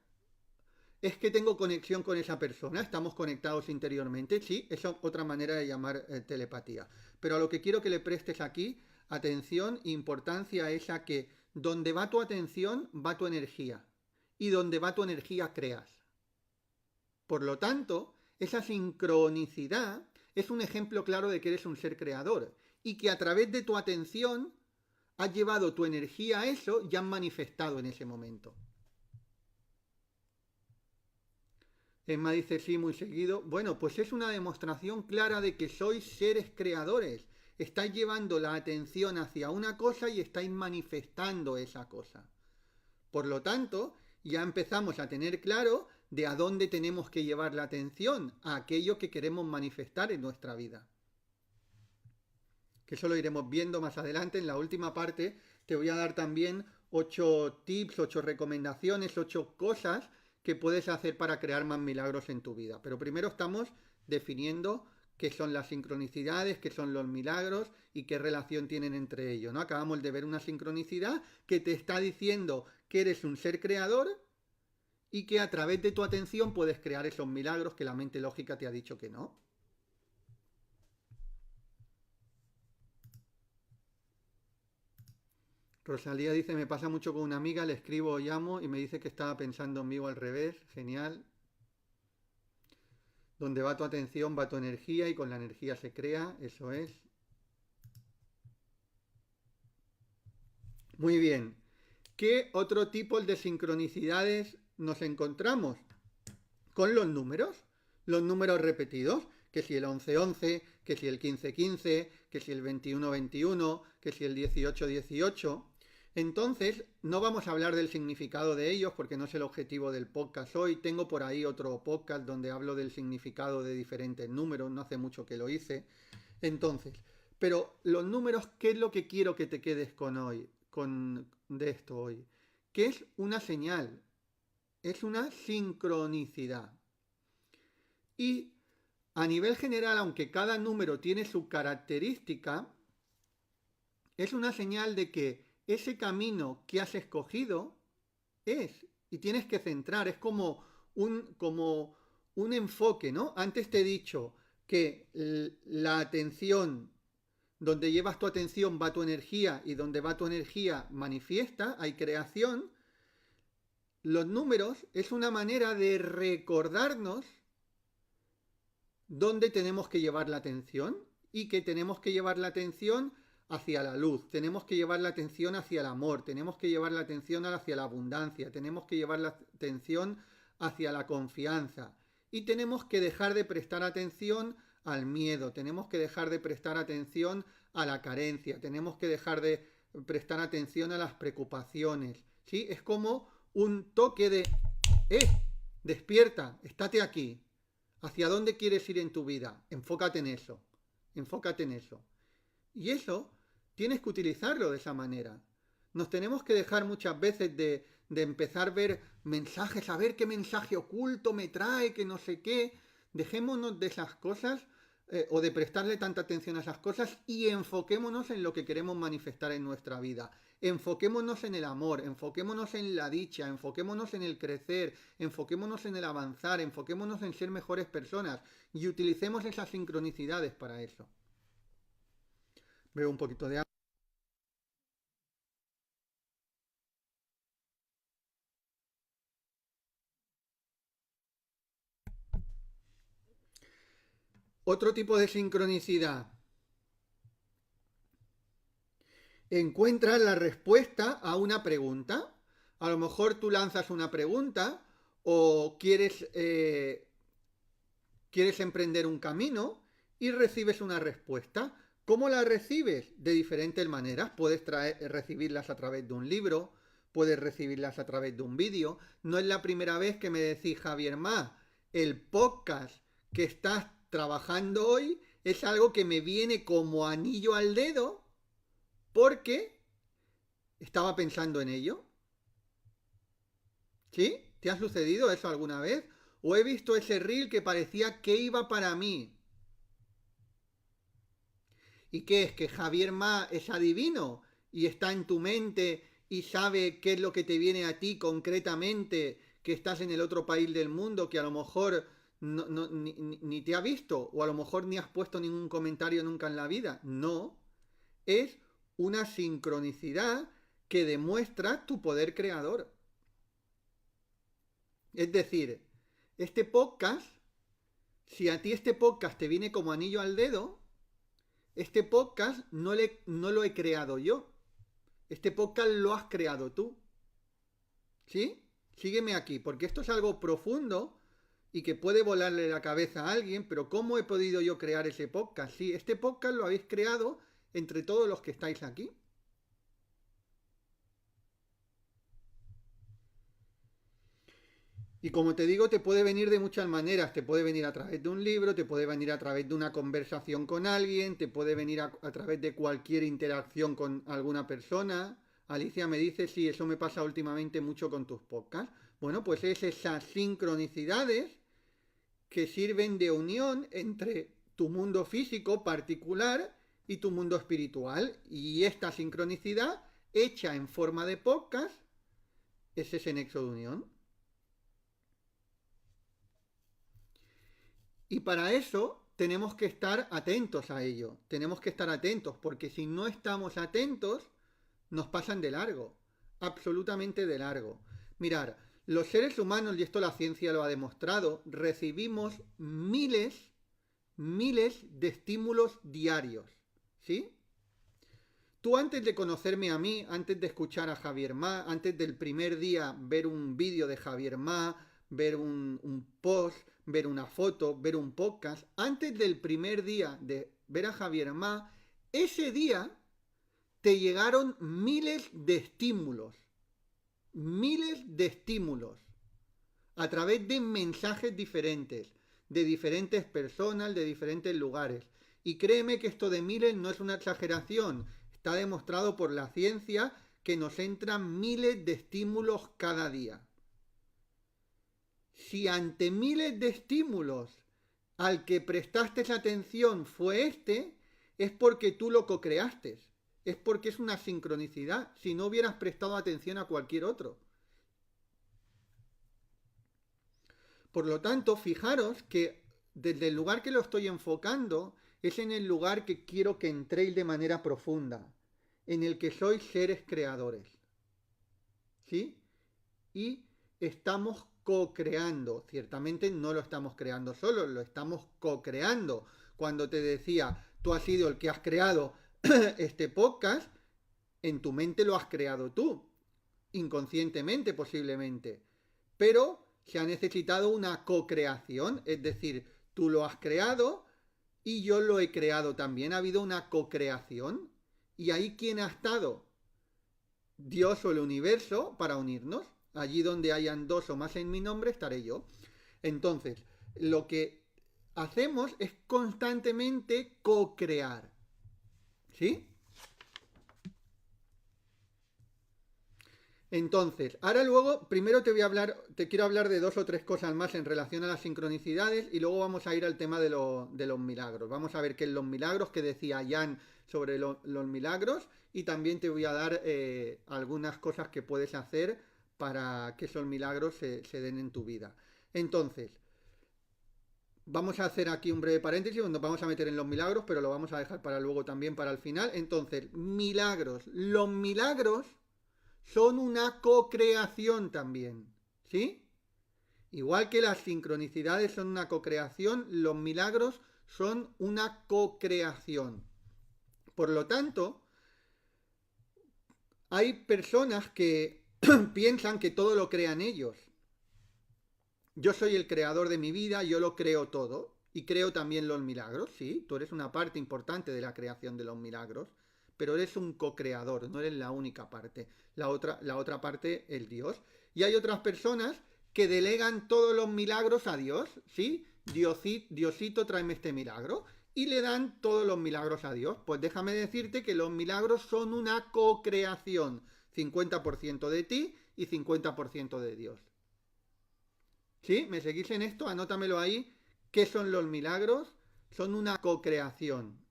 Speaker 1: Es que tengo conexión con esa persona, estamos conectados interiormente, sí, esa es otra manera de llamar telepatía. Pero a lo que quiero que le prestes aquí atención e importancia es a que donde va tu atención va tu energía y donde va tu energía creas. Por lo tanto, esa sincronicidad es un ejemplo claro de que eres un ser creador y que a través de tu atención has llevado tu energía a eso y has manifestado en ese momento. Emma dice sí, muy seguido. Bueno, pues es una demostración clara de que sois seres creadores. Estáis llevando la atención hacia una cosa y estáis manifestando esa cosa. Por lo tanto, ya empezamos a tener claro de a dónde tenemos que llevar la atención, a aquello que queremos manifestar en nuestra vida. Que eso lo iremos viendo más adelante. En la última parte te voy a dar también 8 tips, 8 recomendaciones, 8 cosas que puedes hacer para crear más milagros en tu vida. Pero primero estamos definiendo qué son las sincronicidades, qué son los milagros y qué relación tienen entre ellos, ¿no? Acabamos de ver una sincronicidad que te está diciendo que eres un ser creador y que a través de tu atención puedes crear esos milagros que la mente lógica te ha dicho que no. Rosalía dice, me pasa mucho con una amiga, le escribo o llamo y me dice que estaba pensando en mí o al revés. Genial. Donde va tu atención, va tu energía y con la energía se crea, eso es. Muy bien. ¿Qué otro tipo de sincronicidades nos encontramos? Con los números repetidos. que si el 11-11, que si el 15-15, que si el 21-21, que si el 18-18. Entonces, no vamos a hablar del significado de ellos porque no es el objetivo del podcast hoy. Tengo por ahí otro podcast donde hablo del significado de diferentes números, no hace mucho que lo hice. Entonces, pero los números, ¿qué es lo que quiero que te quedes de esto hoy? Que es una señal, es una sincronicidad. Y a nivel general, aunque cada número tiene su característica, es una señal de que ese camino que has escogido es, y tienes que centrar, es como un enfoque, ¿no? Antes te he dicho que la atención, donde llevas tu atención va tu energía y donde va tu energía manifiesta, hay creación. Los números es una manera de recordarnos dónde tenemos que llevar la atención y que tenemos que llevar la atención hacia la luz, tenemos que llevar la atención hacia el amor, tenemos que llevar la atención hacia la abundancia, tenemos que llevar la atención hacia la confianza y tenemos que dejar de prestar atención al miedo, tenemos que dejar de prestar atención a la carencia, tenemos que dejar de prestar atención a las preocupaciones, ¿sí? Es como un toque de despierta, estate aquí. ¿Hacia dónde quieres ir en tu vida? Enfócate en eso. Enfócate en eso. Y eso tienes que utilizarlo de esa manera. Nos tenemos que dejar muchas veces de empezar a ver mensajes, a ver qué mensaje oculto me trae, que no sé qué. Dejémonos de esas cosas o de prestarle tanta atención a esas cosas y enfoquémonos en lo que queremos manifestar en nuestra vida. Enfoquémonos en el amor, enfoquémonos en la dicha, enfoquémonos en el crecer, enfoquémonos en el avanzar, enfoquémonos en ser mejores personas y utilicemos esas sincronicidades para eso. Veo un poquito de agua. Otro tipo de sincronicidad. Encuentras la respuesta a una pregunta. A lo mejor tú lanzas una pregunta o quieres emprender un camino y recibes una respuesta. ¿Cómo la recibes? De diferentes maneras. Puedes recibirlas a través de un libro, puedes recibirlas a través de un vídeo. No es la primera vez que me decís, Javier Ma, el podcast que estás trabajando hoy es algo que me viene como anillo al dedo porque estaba pensando en ello. ¿Sí? ¿Te ha sucedido eso alguna vez? ¿O he visto ese reel que parecía que iba para mí? ¿Y qué es? ¿Que Javier Ma es adivino y está en tu mente y sabe qué es lo que te viene a ti concretamente, que estás en el otro país del mundo, que a lo mejor ni te ha visto o a lo mejor ni has puesto ningún comentario nunca en la vida? No, es una sincronicidad que demuestra tu poder creador. Es decir, este podcast, si a ti este podcast te viene como anillo al dedo, este podcast no lo he creado yo. Este podcast lo has creado tú. ¿Sí? Sígueme aquí, porque esto es algo profundo y que puede volarle la cabeza a alguien, pero ¿cómo he podido yo crear ese podcast? Sí, este podcast lo habéis creado entre todos los que estáis aquí. Y como te digo, te puede venir de muchas maneras. Te puede venir a través de un libro, te puede venir a través de una conversación con alguien, te puede venir a través de cualquier interacción con alguna persona. Alicia me dice, sí, eso me pasa últimamente mucho con tus podcasts. Bueno, pues es esas sincronicidades que sirven de unión entre tu mundo físico particular y tu mundo espiritual. Y esta sincronicidad, hecha en forma de podcast, es ese nexo de unión. Y para eso tenemos que estar atentos a ello. Tenemos que estar atentos, porque si no estamos atentos, nos pasan de largo. Absolutamente de largo. Mirar, los seres humanos, y esto la ciencia lo ha demostrado, recibimos miles de estímulos diarios. ¿Sí? Tú antes de conocerme a mí, antes de escuchar a Javier Ma, antes del primer día ver un vídeo de Javier Ma, ver un post, ver una foto, ver un podcast, antes del primer día de ver a Javier Ma, ese día te llegaron miles de estímulos, a través de mensajes diferentes, de diferentes personas, de diferentes lugares. Y créeme que esto de miles no es una exageración, está demostrado por la ciencia que nos entran miles de estímulos cada día. Si ante miles de estímulos al que prestaste atención fue este, es porque tú lo co-creaste. Es porque es una sincronicidad, si no hubieras prestado atención a cualquier otro. Por lo tanto, fijaros que desde el lugar que lo estoy enfocando es en el lugar que quiero que entréis de manera profunda, en el que sois seres creadores. ¿Sí? Y estamos co-creando. Ciertamente no lo estamos creando solo, lo estamos co-creando. Cuando te decía, tú has sido el que has creado este podcast, en tu mente lo has creado tú, inconscientemente posiblemente. Pero se ha necesitado una co-creación, es decir, tú lo has creado y yo lo he creado también. Ha habido una co-creación. ¿Y ahí quién ha estado? Dios o el universo para unirnos. Allí donde hayan dos o más en mi nombre estaré yo. Entonces, lo que hacemos es constantemente co-crear. ¿Sí? Entonces, ahora luego, primero te quiero hablar de dos o tres cosas más en relación a las sincronicidades y luego vamos a ir al tema de los milagros. Vamos a ver qué es los milagros, que decía Jan sobre los milagros, y también te voy a dar algunas cosas que puedes hacer para que esos milagros se den en tu vida. Entonces, vamos a hacer aquí un breve paréntesis donde nos vamos a meter en los milagros, pero lo vamos a dejar para luego también para el final. Entonces, milagros. Los milagros son una co-creación también, ¿sí? Igual que las sincronicidades son una co-creación, los milagros son una co-creación. Por lo tanto, hay personas que piensan que todo lo crean ellos. Yo soy el creador de mi vida, yo lo creo todo y creo también los milagros, sí, tú eres una parte importante de la creación de los milagros, pero eres un co-creador, no eres la única parte. La otra parte, el Dios. Y hay otras personas que delegan todos los milagros a Dios, ¿sí? Diosito, tráeme este milagro. Y le dan todos los milagros a Dios. Pues déjame decirte que los milagros son una co-creación. 50% de ti y 50% de Dios. ¿Sí? ¿Me seguís en esto? Anótamelo ahí. ¿Qué son los milagros? Son una co-creación.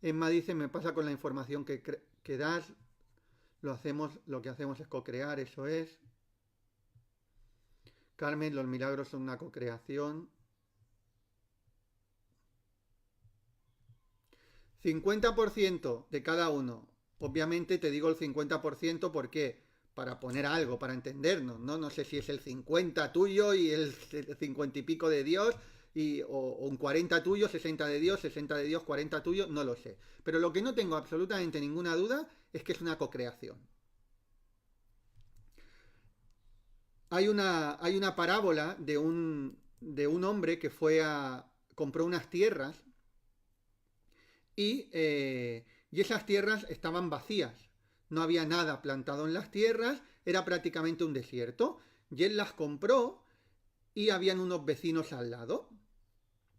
Speaker 1: Emma dice, me pasa con la información que das, lo que hacemos es co-crear, eso es. Carmen, los milagros son una co-creación. 50% de cada uno. Obviamente te digo el 50% porque para poner algo, para entendernos, ¿no? No sé si es el 50 tuyo y el 50 y pico de Dios, o un 40 tuyo, 60 de Dios, 60 de Dios, 40 tuyo, no lo sé. Pero lo que no tengo absolutamente ninguna duda es que es una co-creación. Hay una parábola de un hombre que compró unas tierras y esas tierras estaban vacías. No había nada plantado en las tierras, era prácticamente un desierto. Y él las compró y habían unos vecinos al lado.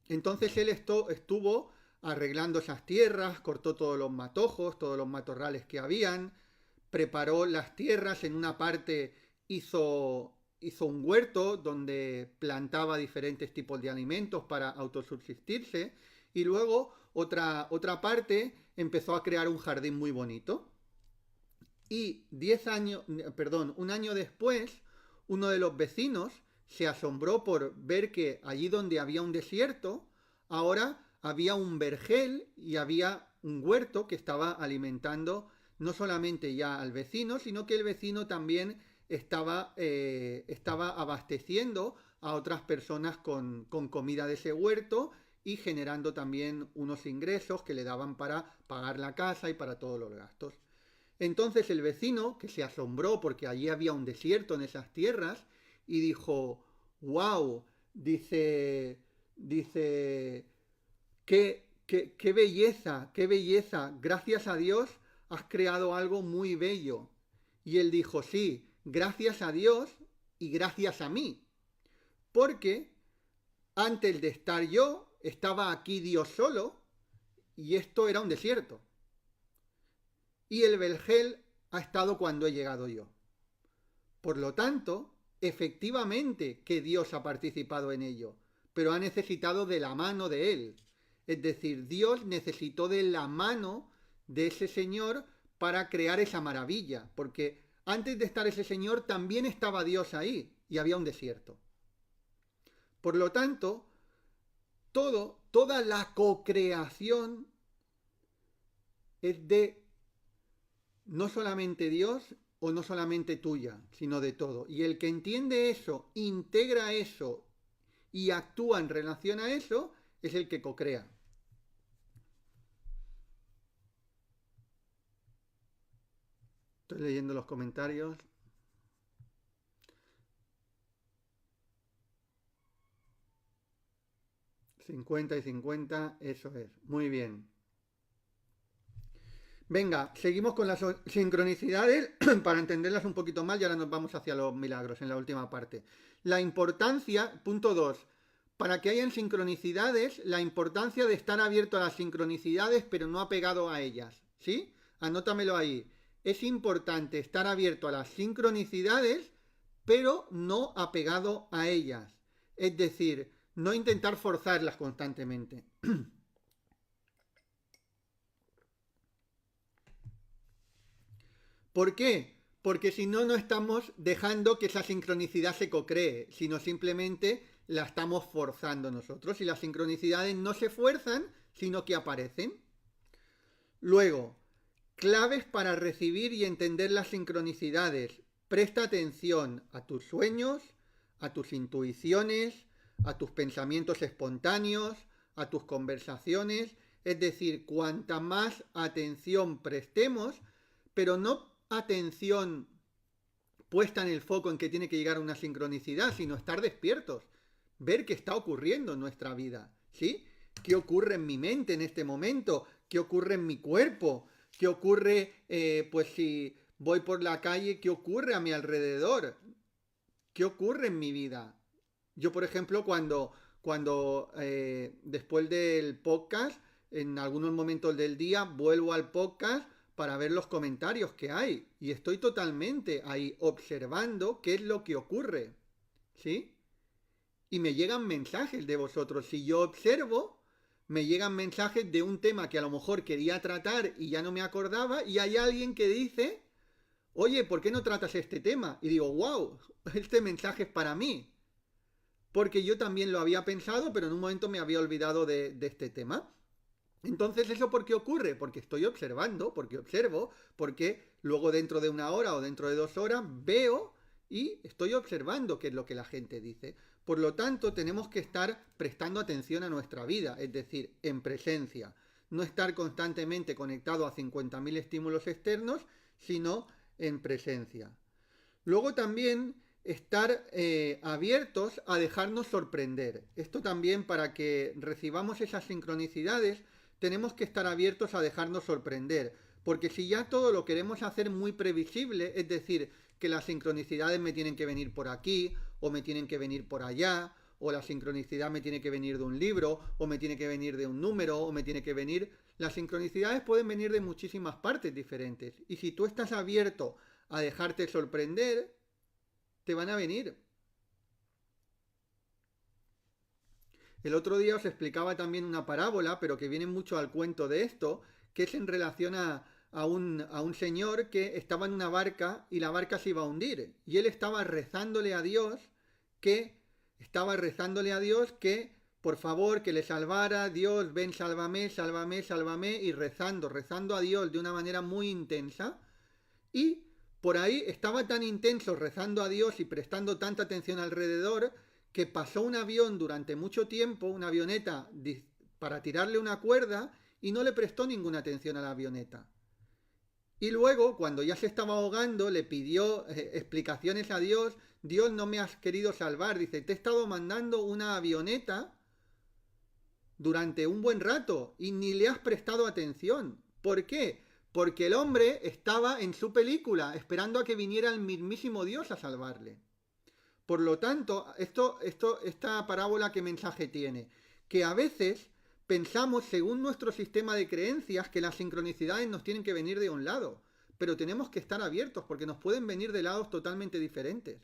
Speaker 1: Entonces él estuvo arreglando esas tierras, cortó todos los matojos, todos los matorrales que habían, preparó las tierras, en una parte hizo un huerto donde plantaba diferentes tipos de alimentos para autosubsistirse y luego otra parte empezó a crear un jardín muy bonito. Y un año después, uno de los vecinos se asombró por ver que allí donde había un desierto, ahora había un vergel y había un huerto que estaba alimentando no solamente ya al vecino, sino que el vecino también estaba abasteciendo a otras personas con comida de ese huerto y generando también unos ingresos que le daban para pagar la casa y para todos los gastos. Entonces el vecino, que se asombró porque allí había un desierto en esas tierras, y dijo, wow, dice, qué belleza, gracias a Dios has creado algo muy bello. Y él dijo, sí, gracias a Dios y gracias a mí, porque antes de estar yo, estaba aquí Dios solo y esto era un desierto. Y el vergel ha estado cuando he llegado yo. Por lo tanto, efectivamente que Dios ha participado en ello, pero ha necesitado de la mano de Él. Es decir, Dios necesitó de la mano de ese Señor para crear esa maravilla, porque antes de estar ese Señor también estaba Dios ahí y había un desierto. Por lo tanto, toda la co-creación es de no solamente Dios o no solamente tuya, sino de todo. Y el que entiende eso, integra eso y actúa en relación a eso, es el que co-crea. Estoy leyendo los comentarios. $50 y 50, eso es. Muy bien. Venga, seguimos con las sincronicidades para entenderlas un poquito más y ahora nos vamos hacia los milagros en la última parte. La importancia, punto 2, para que hayan sincronicidades, la importancia de estar abierto a las sincronicidades pero no apegado a ellas, ¿sí? Anótamelo ahí. Es importante estar abierto a las sincronicidades pero no apegado a ellas. Es decir, no intentar forzarlas constantemente. ¿Por qué? Porque si no, no estamos dejando que esa sincronicidad se co-cree, sino simplemente la estamos forzando nosotros. Y las sincronicidades no se fuerzan, sino que aparecen. Luego, claves para recibir y entender las sincronicidades. Presta atención a tus sueños, a tus intuiciones, a tus pensamientos espontáneos, a tus conversaciones. Es decir, cuanta más atención prestemos, pero no atención puesta en el foco en que tiene que llegar a una sincronicidad, sino estar despiertos, ver qué está ocurriendo en nuestra vida, ¿sí? ¿Qué ocurre en mi mente en este momento? ¿Qué ocurre en mi cuerpo? ¿Qué ocurre, pues si voy por la calle, qué ocurre a mi alrededor? ¿Qué ocurre en mi vida? Yo, por ejemplo, cuando después del podcast, en algunos momentos del día, vuelvo al podcast para ver los comentarios que hay. Y estoy totalmente ahí observando qué es lo que ocurre. ¿Sí? Y me llegan mensajes de vosotros. Si yo observo, me llegan mensajes de un tema que a lo mejor quería tratar y ya no me acordaba. Y hay alguien que dice, oye, ¿por qué no tratas este tema? Y digo, wow, este mensaje es para mí. Porque yo también lo había pensado, pero en un momento me había olvidado de este tema. Entonces, ¿eso por qué ocurre? Porque estoy observando, porque observo, porque luego dentro de una hora o dentro de 2 horas veo y estoy observando qué es lo que la gente dice. Por lo tanto, tenemos que estar prestando atención a nuestra vida, es decir, en presencia. No estar constantemente conectado a 50.000 estímulos externos, sino en presencia. Luego también estar abiertos a dejarnos sorprender. Esto también, para que recibamos esas sincronicidades, tenemos que estar abiertos a dejarnos sorprender. Porque si ya todo lo queremos hacer muy previsible, es decir, que las sincronicidades me tienen que venir por aquí, o me tienen que venir por allá, o la sincronicidad me tiene que venir de un libro, o me tiene que venir de un número, o me tiene que venir... Las sincronicidades pueden venir de muchísimas partes diferentes. Y si tú estás abierto a dejarte sorprender, te van a venir. El otro día os explicaba también una parábola, pero que viene mucho al cuento de esto, que es en relación a un señor que estaba en una barca y la barca se iba a hundir. Y él estaba rezándole a Dios que, por favor, que le salvara. Dios, ven, sálvame, sálvame, sálvame. Y rezando a Dios de una manera muy intensa. Y por ahí estaba tan intenso rezando a Dios y prestando tanta atención alrededor, que pasó un avión durante mucho tiempo, una avioneta, para tirarle una cuerda, y no le prestó ninguna atención a la avioneta. Y luego, cuando ya se estaba ahogando, le pidió explicaciones a Dios. Dios, no me has querido salvar. Dice, te he estado mandando una avioneta durante un buen rato y ni le has prestado atención. ¿Por qué? Porque el hombre estaba en su película, esperando a que viniera el mismísimo Dios a salvarle. Por lo tanto, esta parábola, ¿qué mensaje tiene? Que a veces pensamos, según nuestro sistema de creencias, que las sincronicidades nos tienen que venir de un lado, pero tenemos que estar abiertos porque nos pueden venir de lados totalmente diferentes.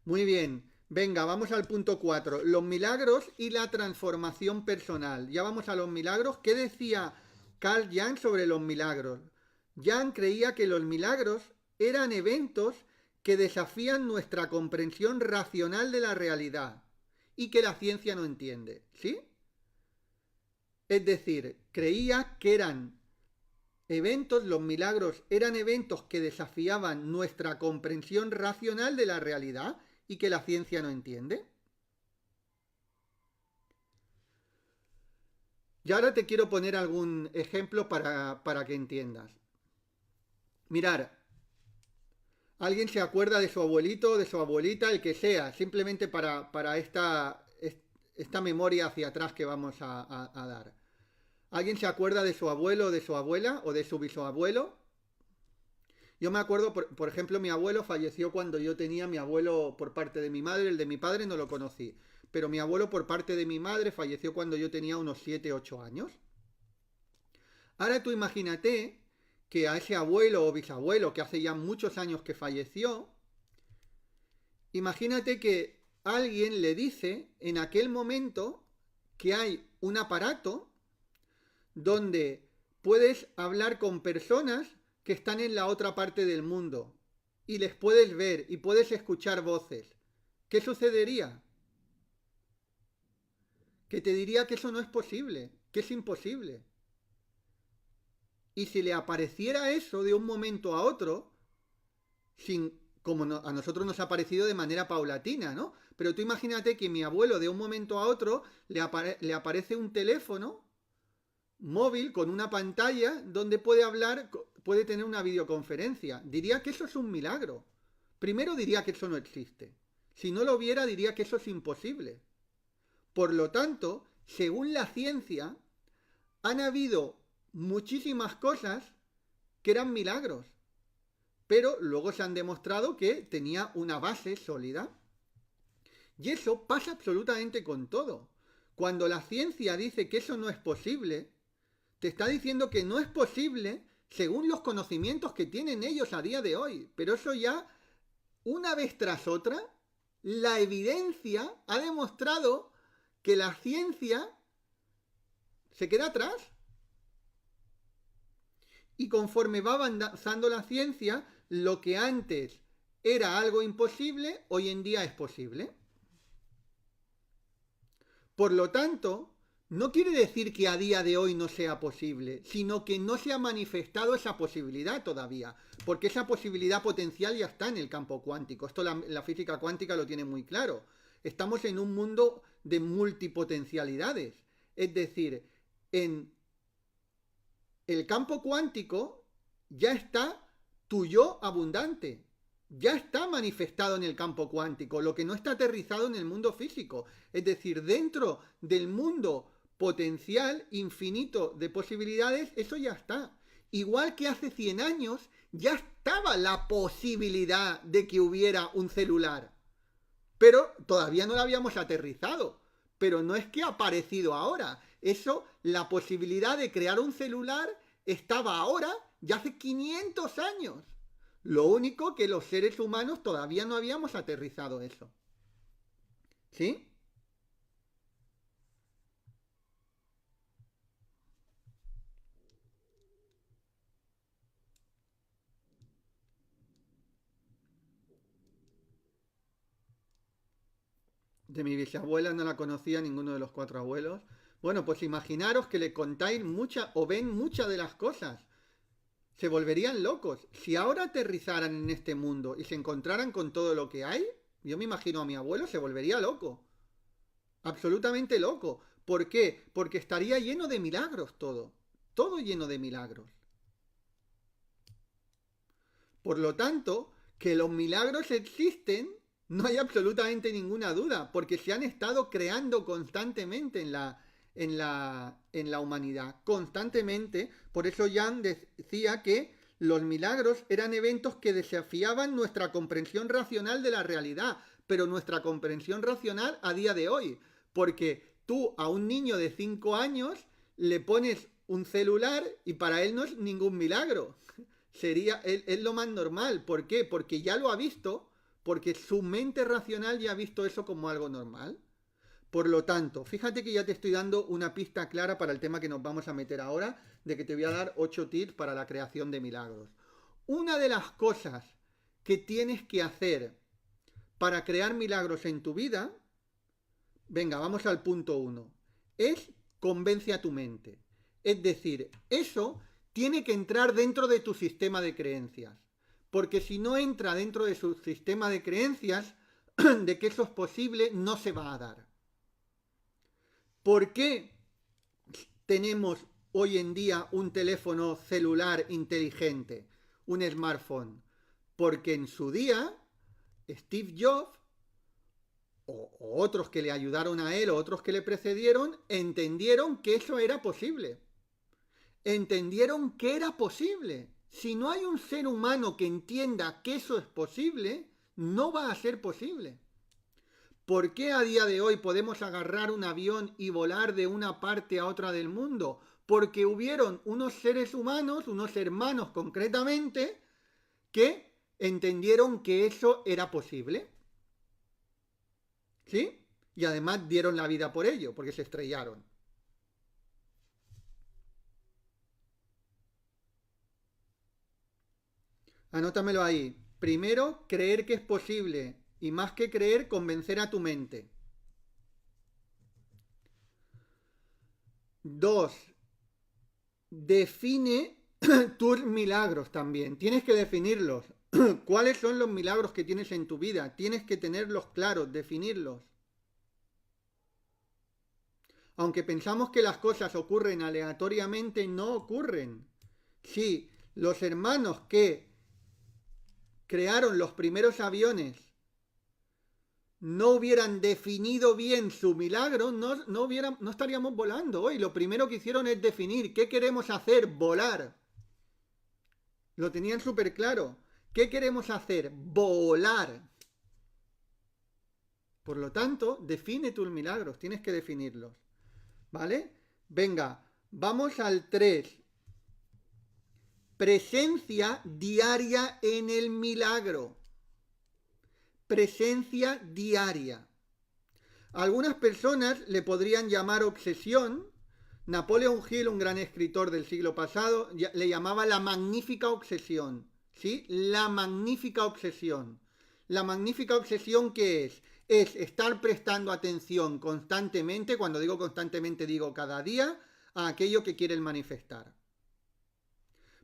Speaker 1: Muy bien, venga, vamos al punto 4. Los milagros y la transformación personal. Ya vamos a los milagros. ¿Qué decía Carl Jung sobre los milagros? Jung creía que los milagros eran eventos que desafían nuestra comprensión racional de la realidad y que la ciencia no entiende. ¿Sí? Es decir, creía que eran eventos, los milagros eran eventos que desafiaban nuestra comprensión racional de la realidad y que la ciencia no entiende. Y ahora te quiero poner algún ejemplo para que entiendas. Mirar, alguien se acuerda de su abuelito, de su abuelita, el que sea, simplemente para esta memoria hacia atrás que vamos a dar. ¿Alguien se acuerda de su abuelo, de su abuela o de su bisabuelo? Yo me acuerdo, por ejemplo, mi abuelo falleció cuando yo tenía mi abuelo por parte de mi madre, el de mi padre no lo conocí, pero mi abuelo por parte de mi madre falleció cuando yo tenía unos 7, 8 años. Ahora tú imagínate que a ese abuelo o bisabuelo que hace ya muchos años que falleció, imagínate que alguien le dice en aquel momento que hay un aparato donde puedes hablar con personas que están en la otra parte del mundo y les puedes ver y puedes escuchar voces. ¿Qué sucedería? Que te diría que eso no es posible, que es imposible. Y si le apareciera eso de un momento a otro, sin, como a nosotros nos ha aparecido de manera paulatina, ¿no? Pero tú imagínate que mi abuelo de un momento a otro le aparece un teléfono móvil con una pantalla donde puede hablar, puede tener una videoconferencia. Diría que eso es un milagro. Primero diría que eso no existe. Si no lo viera, diría que eso es imposible. Por lo tanto, según la ciencia, han habido muchísimas cosas que eran milagros, pero luego se han demostrado que tenía una base sólida. Y eso pasa absolutamente con todo. Cuando la ciencia dice que eso no es posible, te está diciendo que no es posible según los conocimientos que tienen ellos a día de hoy. Pero eso ya, una vez tras otra, la evidencia ha demostrado que la ciencia se queda atrás. Y conforme va avanzando la ciencia, lo que antes era algo imposible, hoy en día es posible. Por lo tanto, no quiere decir que a día de hoy no sea posible, sino que no se ha manifestado esa posibilidad todavía, porque esa posibilidad potencial ya está en el campo cuántico. Esto la física cuántica lo tiene muy claro. Estamos en un mundo de multipotencialidades. Es decir, en el campo cuántico ya está tu yo abundante. Ya está manifestado en el campo cuántico, lo que no está aterrizado en el mundo físico. Es decir, dentro del mundo potencial infinito de posibilidades, eso ya está. Igual que hace 100 años ya estaba la posibilidad de que hubiera un celular. Pero todavía no lo habíamos aterrizado. Pero no es que ha aparecido ahora. Eso, la posibilidad de crear un celular estaba ahora, ya hace 500 años. Lo único que los seres humanos todavía no habíamos aterrizado eso. ¿Sí? De mi bisabuela no la conocía ninguno de los 4 abuelos. Bueno, pues imaginaros que le contáis mucha o ven muchas de las cosas. Se volverían locos. Si ahora aterrizaran en este mundo y se encontraran con todo lo que hay, yo me imagino a mi abuelo se volvería loco. Absolutamente loco. ¿Por qué? Porque estaría lleno de milagros todo. todo lleno de milagros. Por lo tanto, que los milagros existen, no hay absolutamente ninguna duda, porque se han estado creando constantemente en la humanidad, constantemente. Por eso Jan decía que los milagros eran eventos que desafiaban nuestra comprensión racional de la realidad, pero nuestra comprensión racional a día de hoy, porque tú a un niño de 5 años le pones un celular y para él no es ningún milagro. Es lo más normal. ¿Por qué? Porque ya lo ha visto, porque su mente racional ya ha visto eso como algo normal. Por lo tanto, fíjate que ya te estoy dando una pista clara para el tema que nos vamos a meter ahora, de que te voy a dar 8 tips para la creación de milagros. Una de las cosas que tienes que hacer para crear milagros en tu vida, venga, vamos al punto 1, es convence a tu mente. Es decir, eso tiene que entrar dentro de tu sistema de creencias. Porque si no entra dentro de su sistema de creencias, de que eso es posible, no se va a dar. ¿Por qué tenemos hoy en día un teléfono celular inteligente, un smartphone? Porque en su día, Steve Jobs o otros que le ayudaron a él o otros que le precedieron, entendieron que eso era posible. Entendieron que era posible. Si no hay un ser humano que entienda que eso es posible, no va a ser posible. ¿Por qué a día de hoy podemos agarrar un avión y volar de una parte a otra del mundo? Porque hubieron unos seres humanos, unos hermanos concretamente, que entendieron que eso era posible. ¿Sí? Y además dieron la vida por ello, porque se estrellaron. Anótamelo ahí. Primero, creer que es posible. Y más que creer, convencer a tu mente. 2. Define tus milagros también. Tienes que definirlos. ¿Cuáles son los milagros que tienes en tu vida? Tienes que tenerlos claros, definirlos. Aunque pensamos que las cosas ocurren aleatoriamente, no ocurren. Sí, los hermanos que crearon los primeros aviones no hubieran definido bien su milagro, no estaríamos volando hoy. Lo primero que hicieron es definir qué queremos hacer, volar. Lo tenían súper claro. ¿Qué queremos hacer? Volar. Por lo tanto, define tus milagros, tienes que definirlos. ¿Vale? Venga, vamos al 3. Presencia diaria en el milagro. Presencia diaria. Algunas personas le podrían llamar obsesión. Napoleon Hill, un gran escritor del siglo pasado, le llamaba la magnífica obsesión. ¿Sí? La magnífica obsesión. La magnífica obsesión, ¿qué es? Es estar prestando atención constantemente, cuando digo constantemente digo cada día, a aquello que quieren manifestar.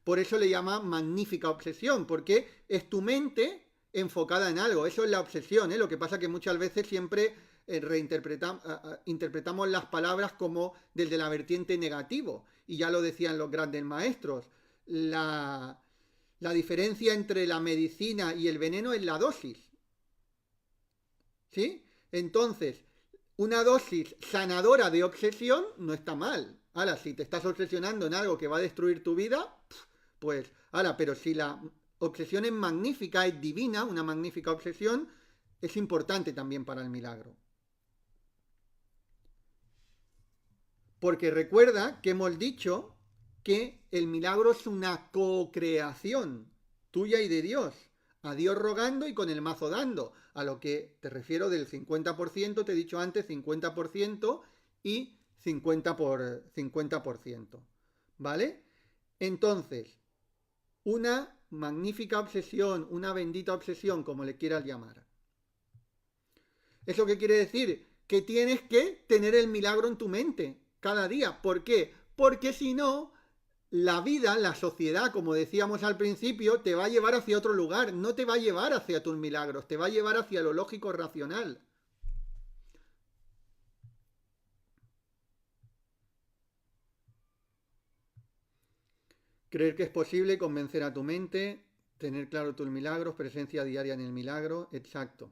Speaker 1: Por eso le llama magnífica obsesión, porque es tu mente enfocada en algo. Eso es la obsesión, ¿eh? Lo que pasa es que muchas veces siempre interpretamos las palabras como desde la vertiente negativo. Y ya lo decían los grandes maestros. La diferencia entre la medicina y el veneno es la dosis. ¿Sí? Entonces, una dosis sanadora de obsesión no está mal. Ahora, si te estás obsesionando en algo que va a destruir tu vida, pues, ahora, pero si la obsesión es magnífica, es divina, una magnífica obsesión, es importante también para el milagro. Porque recuerda que hemos dicho que el milagro es una co-creación tuya y de Dios. A Dios rogando y con el mazo dando. A lo que te refiero del 50%, te he dicho antes 50% y 50%. ¿Vale? Entonces, una magnífica obsesión, una bendita obsesión, como le quieras llamar. ¿Eso qué quiere decir? Que tienes que tener el milagro en tu mente cada día. ¿Por qué? Porque si no, la vida, la sociedad, como decíamos al principio, te va a llevar hacia otro lugar. No te va a llevar hacia tus milagros, te va a llevar hacia lo lógico racional. Creer que es posible, convencer a tu mente, tener claro tus milagros, presencia diaria en el milagro, exacto.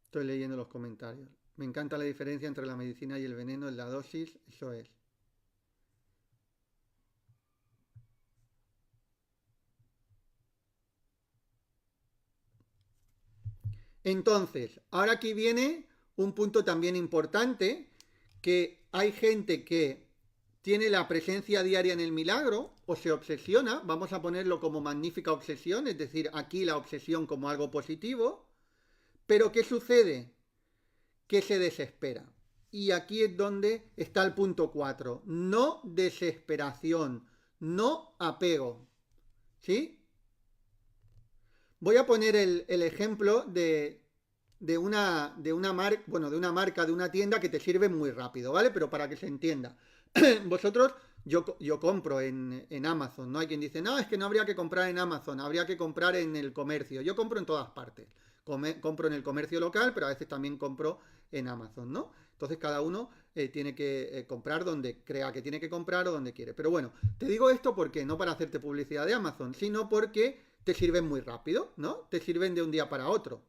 Speaker 1: Estoy leyendo los comentarios. Me encanta la diferencia entre la medicina y el veneno en la dosis, eso es. Entonces, ahora aquí viene un punto también importante, que hay gente que tiene la presencia diaria en el milagro o se obsesiona, vamos a ponerlo como magnífica obsesión, es decir, aquí la obsesión como algo positivo, pero ¿qué sucede? Que se desespera. Y aquí es donde está el punto 4. No desesperación, no apego. ¿Sí? Voy a poner el ejemplo de una marca, de una tienda que te sirve muy rápido, ¿vale? Pero para que se entienda. Vosotros, yo compro en Amazon, ¿no? Hay quien dice, no, es que no habría que comprar en Amazon, habría que comprar en el comercio. Yo compro en todas partes. Compro en el comercio local, pero a veces también compro en Amazon, ¿no? Entonces cada uno tiene que comprar donde crea que tiene que comprar o donde quiere. Pero bueno, te digo esto porque no para hacerte publicidad de Amazon, sino porque te sirven muy rápido, ¿no? Te sirven de un día para otro.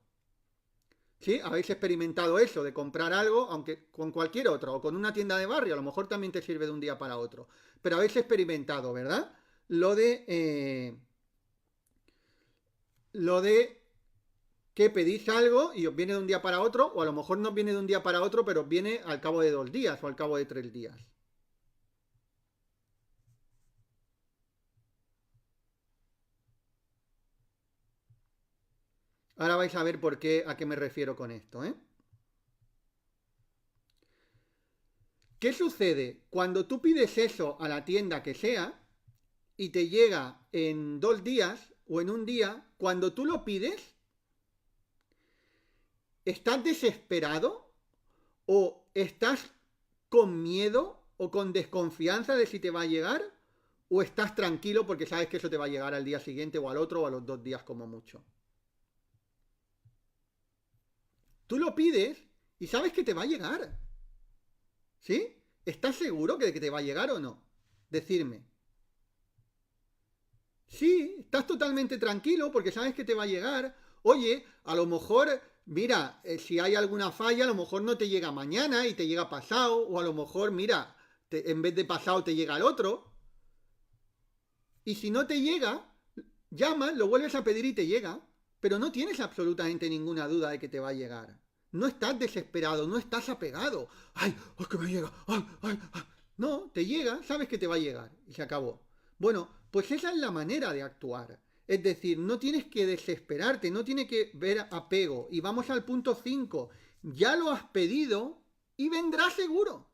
Speaker 1: ¿Sí? Habéis experimentado eso, de comprar algo, aunque con cualquier otro, o con una tienda de barrio, a lo mejor también te sirve de un día para otro. Pero habéis experimentado, ¿verdad? Lo de, lo de que pedís algo y os viene de un día para otro, o a lo mejor no viene de un día para otro, pero os viene al cabo de 2 días o al cabo de 3 días. Ahora vais a ver por qué, a qué me refiero con esto, ¿eh? ¿Qué sucede? Cuando tú pides eso a la tienda que sea y te llega en 2 días o en un día, cuando tú lo pides, ¿estás desesperado o estás con miedo o con desconfianza de si te va a llegar? ¿O estás tranquilo porque sabes que eso te va a llegar al día siguiente o al otro o a los 2 días como mucho? Tú lo pides y sabes que te va a llegar. ¿Sí? ¿Estás seguro de que te va a llegar o no? Decirme. Sí, estás totalmente tranquilo porque sabes que te va a llegar. Oye, a lo mejor, mira, si hay alguna falla, a lo mejor no te llega mañana y te llega pasado, o a lo mejor, mira, en vez de pasado te llega el otro. Y si no te llega, llamas, lo vuelves a pedir y te llega, pero no tienes absolutamente ninguna duda de que te va a llegar. No estás desesperado, no estás apegado. ¡Ay, es que me llega! ¡Ay, ay, ay! No, te llega, sabes que te va a llegar y se acabó. Bueno, pues esa es la manera de actuar. Es decir, no tienes que desesperarte, no tiene que ver apego. Y vamos al punto 5. Ya lo has pedido y vendrá seguro.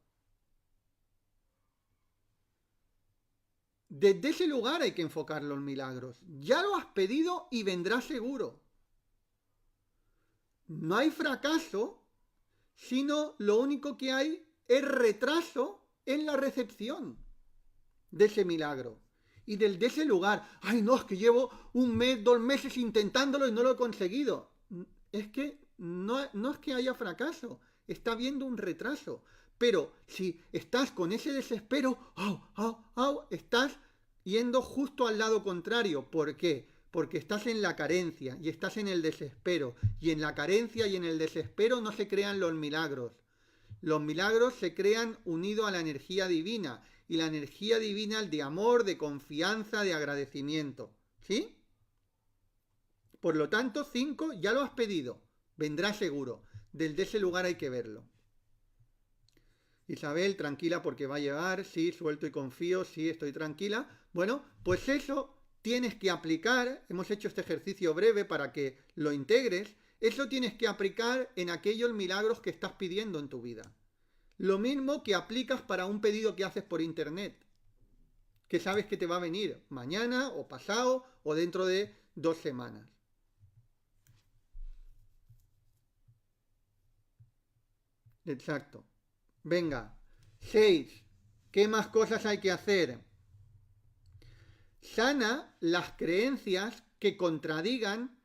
Speaker 1: Desde ese lugar hay que enfocar los milagros. Ya lo has pedido y vendrá seguro. No hay fracaso, sino lo único que hay es retraso en la recepción de ese milagro. Y de ese lugar, ay no, es que llevo 1 mes, 2 meses intentándolo y no lo he conseguido. Es que no es que haya fracaso, está habiendo un retraso. Pero si estás con ese desespero, estás yendo justo al lado contrario. ¿Por qué? Porque estás en la carencia y estás en el desespero. Y en la carencia y en el desespero no se crean los milagros. Los milagros se crean unidos a la energía divina. Y la energía divina es de amor, de confianza, de agradecimiento. ¿Sí? Por lo tanto, 5 ya lo has pedido. Vendrá seguro. Desde ese lugar hay que verlo. Isabel, tranquila porque va a llegar. Sí, suelto y confío. Sí, estoy tranquila. Bueno, pues eso tienes que aplicar. Hemos hecho este ejercicio breve para que lo integres. Eso tienes que aplicar en aquellos milagros que estás pidiendo en tu vida. Lo mismo que aplicas para un pedido que haces por internet, que sabes que te va a venir mañana o pasado o dentro de 2 semanas. Exacto. Venga. 6. ¿Qué más cosas hay que hacer? Sana las creencias que contradigan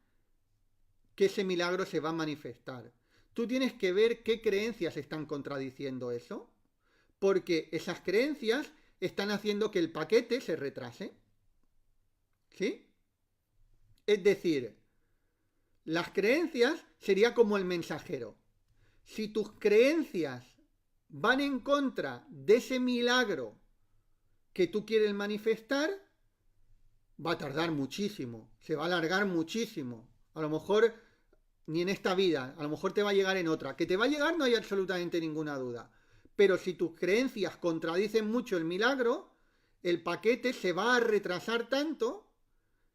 Speaker 1: que ese milagro se va a manifestar. Tú tienes que ver qué creencias están contradiciendo eso. porque esas creencias están haciendo que el paquete se retrase. ¿Sí? Es decir, las creencias sería como el mensajero. Si tus creencias van en contra de ese milagro que tú quieres manifestar, va a tardar muchísimo, se va a alargar muchísimo. A lo mejor ni en esta vida, a lo mejor te va a llegar en otra. Que te va a llegar no hay absolutamente ninguna duda. Pero si tus creencias contradicen mucho el milagro, el paquete se va a retrasar tanto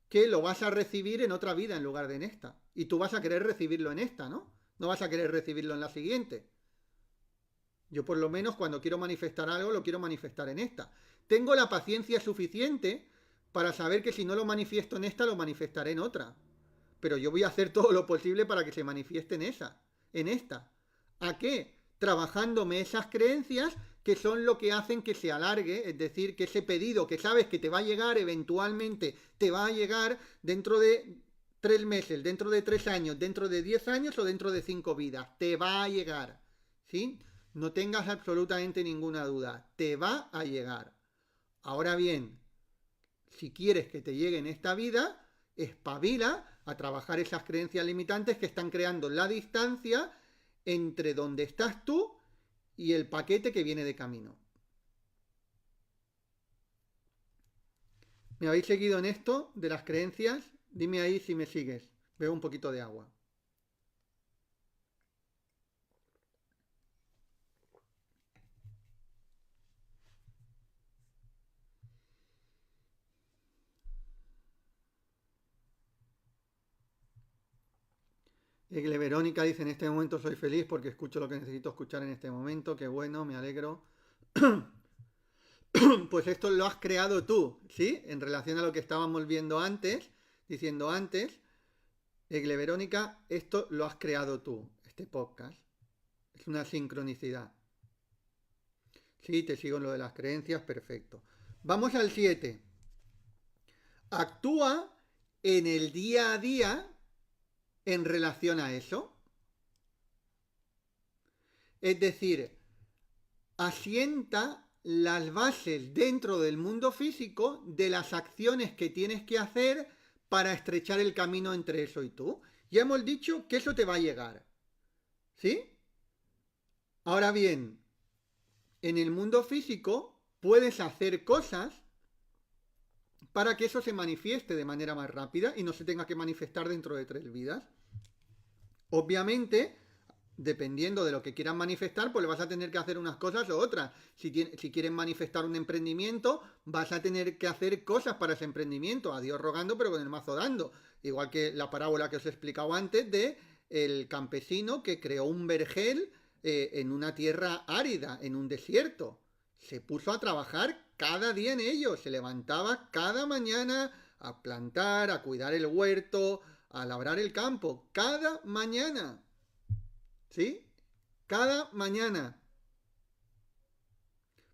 Speaker 1: que lo vas a recibir en otra vida en lugar de en esta. Y tú vas a querer recibirlo en esta, ¿no? No vas a querer recibirlo en la siguiente. Yo por lo menos cuando quiero manifestar algo lo quiero manifestar en esta. Tengo la paciencia suficiente para saber que si no lo manifiesto en esta, lo manifestaré en otra. Pero yo voy a hacer todo lo posible para que se manifieste en esa, en esta. ¿A qué? Trabajándome esas creencias que son lo que hacen que se alargue, es decir, que ese pedido que sabes que te va a llegar eventualmente, te va a llegar dentro de 3 meses, dentro de 3 años, dentro de 10 años o dentro de 5 vidas, te va a llegar, ¿sí? No tengas absolutamente ninguna duda, te va a llegar. Ahora bien, si quieres que te llegue en esta vida, espabila a trabajar esas creencias limitantes que están creando la distancia entre donde estás tú y el paquete que viene de camino. ¿Me habéis seguido en esto de las creencias? Dime ahí si me sigues. Bebo un poquito de agua. Egle Verónica dice, en este momento soy feliz porque escucho lo que necesito escuchar en este momento. Qué bueno, me alegro. Pues esto lo has creado tú, ¿sí? En relación a lo que estábamos viendo antes, diciendo antes, Egle Verónica, esto lo has creado tú, este podcast. Es una sincronicidad. Sí, te sigo en lo de las creencias, perfecto. Vamos al 7. Actúa en el día a día en relación a eso. Es decir, asienta las bases dentro del mundo físico de las acciones que tienes que hacer para estrechar el camino entre eso y tú. Ya hemos dicho que eso te va a llegar. ¿Sí? Ahora bien, en el mundo físico puedes hacer cosas para que eso se manifieste de manera más rápida y no se tenga que manifestar dentro de 3 vidas. Obviamente, dependiendo de lo que quieran manifestar, pues le vas a tener que hacer unas cosas o otras. Si quieren manifestar un emprendimiento, vas a tener que hacer cosas para ese emprendimiento. A Dios rogando, pero con el mazo dando. Igual que la parábola que os he explicado antes de el campesino que creó un vergel en una tierra árida, en un desierto. Se puso a trabajar cada día en ello. Se levantaba cada mañana a plantar, a cuidar el huerto, a labrar el campo. Cada mañana. ¿Sí? Cada mañana.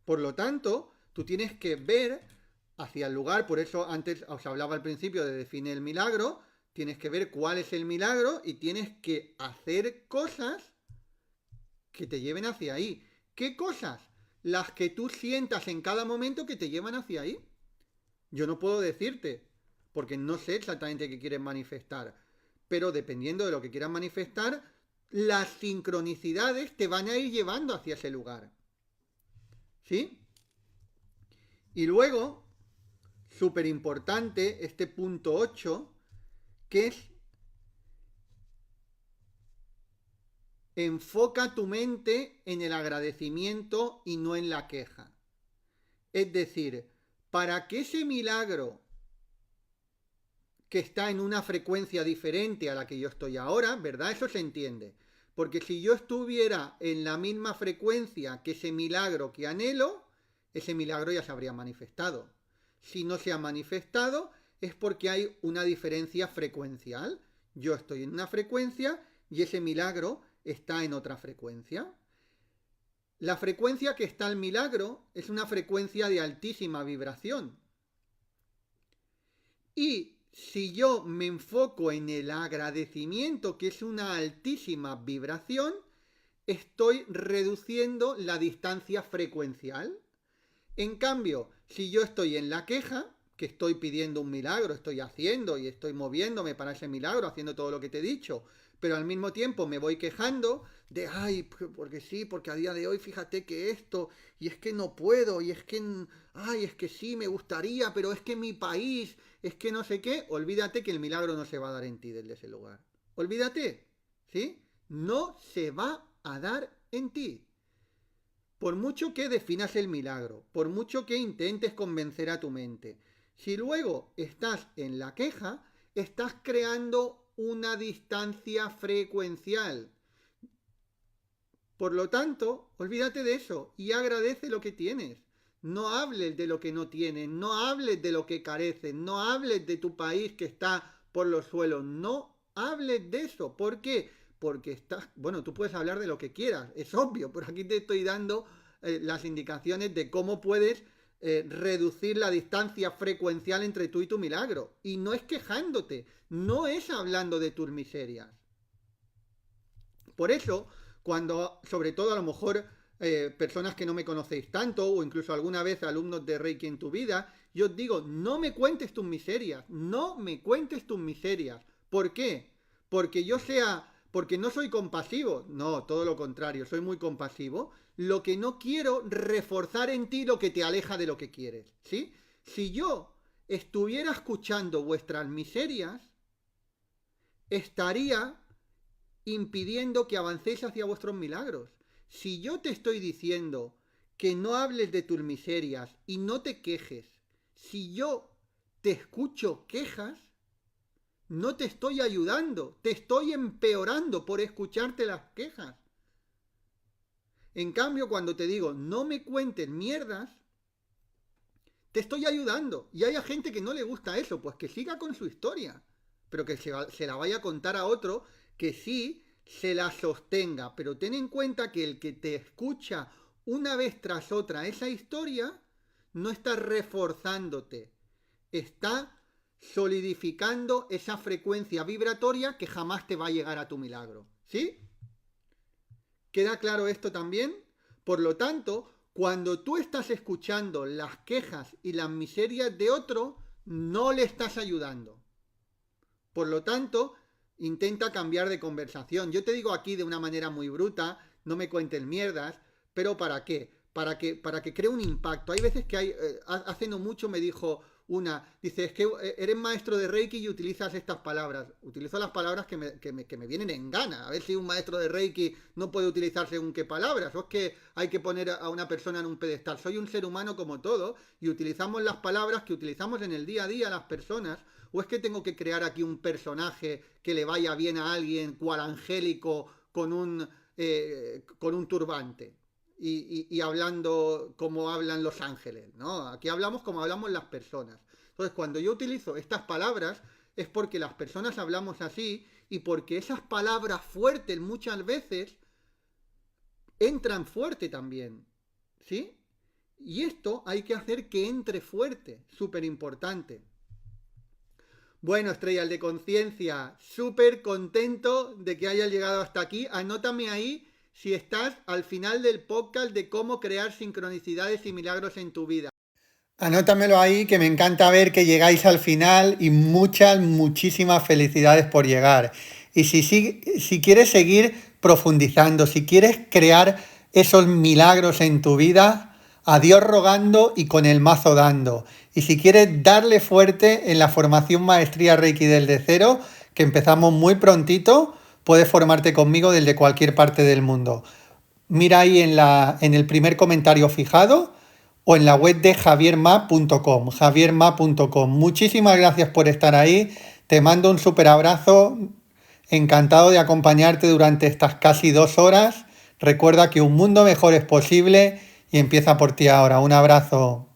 Speaker 1: Por lo tanto, tú tienes que ver hacia el lugar, por eso antes os hablaba al principio de definir el milagro, tienes que ver cuál es el milagro y tienes que hacer cosas que te lleven hacia ahí. ¿Qué cosas? Las que tú sientas en cada momento que te llevan hacia ahí. Yo no puedo decirte, porque no sé exactamente qué quieres manifestar, pero dependiendo de lo que quieras manifestar, las sincronicidades te van a ir llevando hacia ese lugar. ¿Sí? Y luego, súper importante, este punto 8, que es enfoca tu mente en el agradecimiento y no en la queja. Es decir, para que ese milagro que está en una frecuencia diferente a la que yo estoy ahora, ¿verdad? Eso se entiende. Porque si yo estuviera en la misma frecuencia que ese milagro que anhelo, ese milagro ya se habría manifestado. Si no se ha manifestado, es porque hay una diferencia frecuencial. Yo estoy en una frecuencia y ese milagro está en otra frecuencia. La frecuencia que está el milagro es una frecuencia de altísima vibración. Y si yo me enfoco en el agradecimiento, que es una altísima vibración, estoy reduciendo la distancia frecuencial. En cambio, si yo estoy en la queja, que estoy pidiendo un milagro, estoy haciendo y estoy moviéndome para ese milagro, haciendo todo lo que te he dicho, pero al mismo tiempo me voy quejando de, ay, porque sí, porque a día de hoy fíjate que esto, y es que no puedo, y es que, ay, es que sí, me gustaría, pero es que mi país, es que no sé qué, olvídate que el milagro no se va a dar en ti desde ese lugar. Olvídate, ¿sí? No se va a dar en ti. Por mucho que definas el milagro, por mucho que intentes convencer a tu mente, si luego estás en la queja, estás creando una distancia frecuencial. Por lo tanto, olvídate de eso y agradece lo que tienes. No hables de lo que no tienes, no hables de lo que careces, no hables de tu país que está por los suelos, no hables de eso. ¿Por qué? Porque estás, bueno, tú puedes hablar de lo que quieras, es obvio, pero aquí te estoy dando las indicaciones de cómo puedes reducir la distancia frecuencial entre tú y tu milagro. Y no es quejándote, no es hablando de tus miserias. Por eso, cuando, sobre todo a lo mejor personas que no me conocéis tanto, o incluso alguna vez alumnos de Reiki en tu vida, yo os digo, no me cuentes tus miserias, no me cuentes tus miserias. ¿Por qué? Porque no soy compasivo, no, todo lo contrario, soy muy compasivo. Lo que no quiero, reforzar en ti lo que te aleja de lo que quieres, ¿sí? Si yo estuviera escuchando vuestras miserias, estaría impidiendo que avancéis hacia vuestros milagros. Si yo te estoy diciendo que no hables de tus miserias y no te quejes, si yo te escucho quejas, no te estoy ayudando, te estoy empeorando por escucharte las quejas. En cambio, cuando te digo no me cuentes mierdas, te estoy ayudando. Y hay gente que no le gusta eso, pues que siga con su historia, pero que se la vaya a contar a otro que sí se la sostenga. Pero ten en cuenta que el que te escucha una vez tras otra esa historia, no está reforzándote, está solidificando esa frecuencia vibratoria que jamás te va a llegar a tu milagro. ¿Sí? ¿Queda claro esto también? Por lo tanto, cuando tú estás escuchando las quejas y las miserias de otro, no le estás ayudando. Por lo tanto, intenta cambiar de conversación. Yo te digo aquí de una manera muy bruta, no me cuentes mierdas, pero ¿para qué? Para que cree un impacto. Hay veces que hay, hace no mucho me dijo dice, es que eres maestro de Reiki y utilizas estas palabras. Utilizo las palabras que me vienen en gana. A ver si un maestro de Reiki no puede utilizar según qué palabras. O es que hay que poner a una persona en un pedestal. Soy un ser humano como todo y utilizamos las palabras que utilizamos en el día a día las personas. ¿O es que tengo que crear aquí un personaje que le vaya bien a alguien cual angélico con un turbante? Y hablando como hablan los ángeles, ¿no? Aquí hablamos como hablamos las personas. Entonces, cuando yo utilizo estas palabras, es porque las personas hablamos así y porque esas palabras fuertes muchas veces entran fuerte también, ¿sí? Y esto hay que hacer que entre fuerte, súper importante. Bueno, Estrellas de Conciencia, súper contento de que hayas llegado hasta aquí. Anótame ahí si estás al final del podcast de cómo crear sincronicidades y milagros en tu vida. Anótamelo ahí, que me encanta ver que llegáis al final y muchísimas felicidades por llegar. Y si quieres seguir profundizando, si quieres crear esos milagros en tu vida, a Dios rogando y con el mazo dando. Y si quieres darle fuerte en la formación Maestría Reiki desde cero, que empezamos muy prontito, puedes formarte conmigo desde cualquier parte del mundo. Mira ahí en el primer comentario fijado o en la web de javierma.com. Muchísimas gracias por estar ahí. Te mando un súper abrazo. Encantado de acompañarte durante estas casi 2 horas. Recuerda que un mundo mejor es posible y empieza por ti ahora. Un abrazo.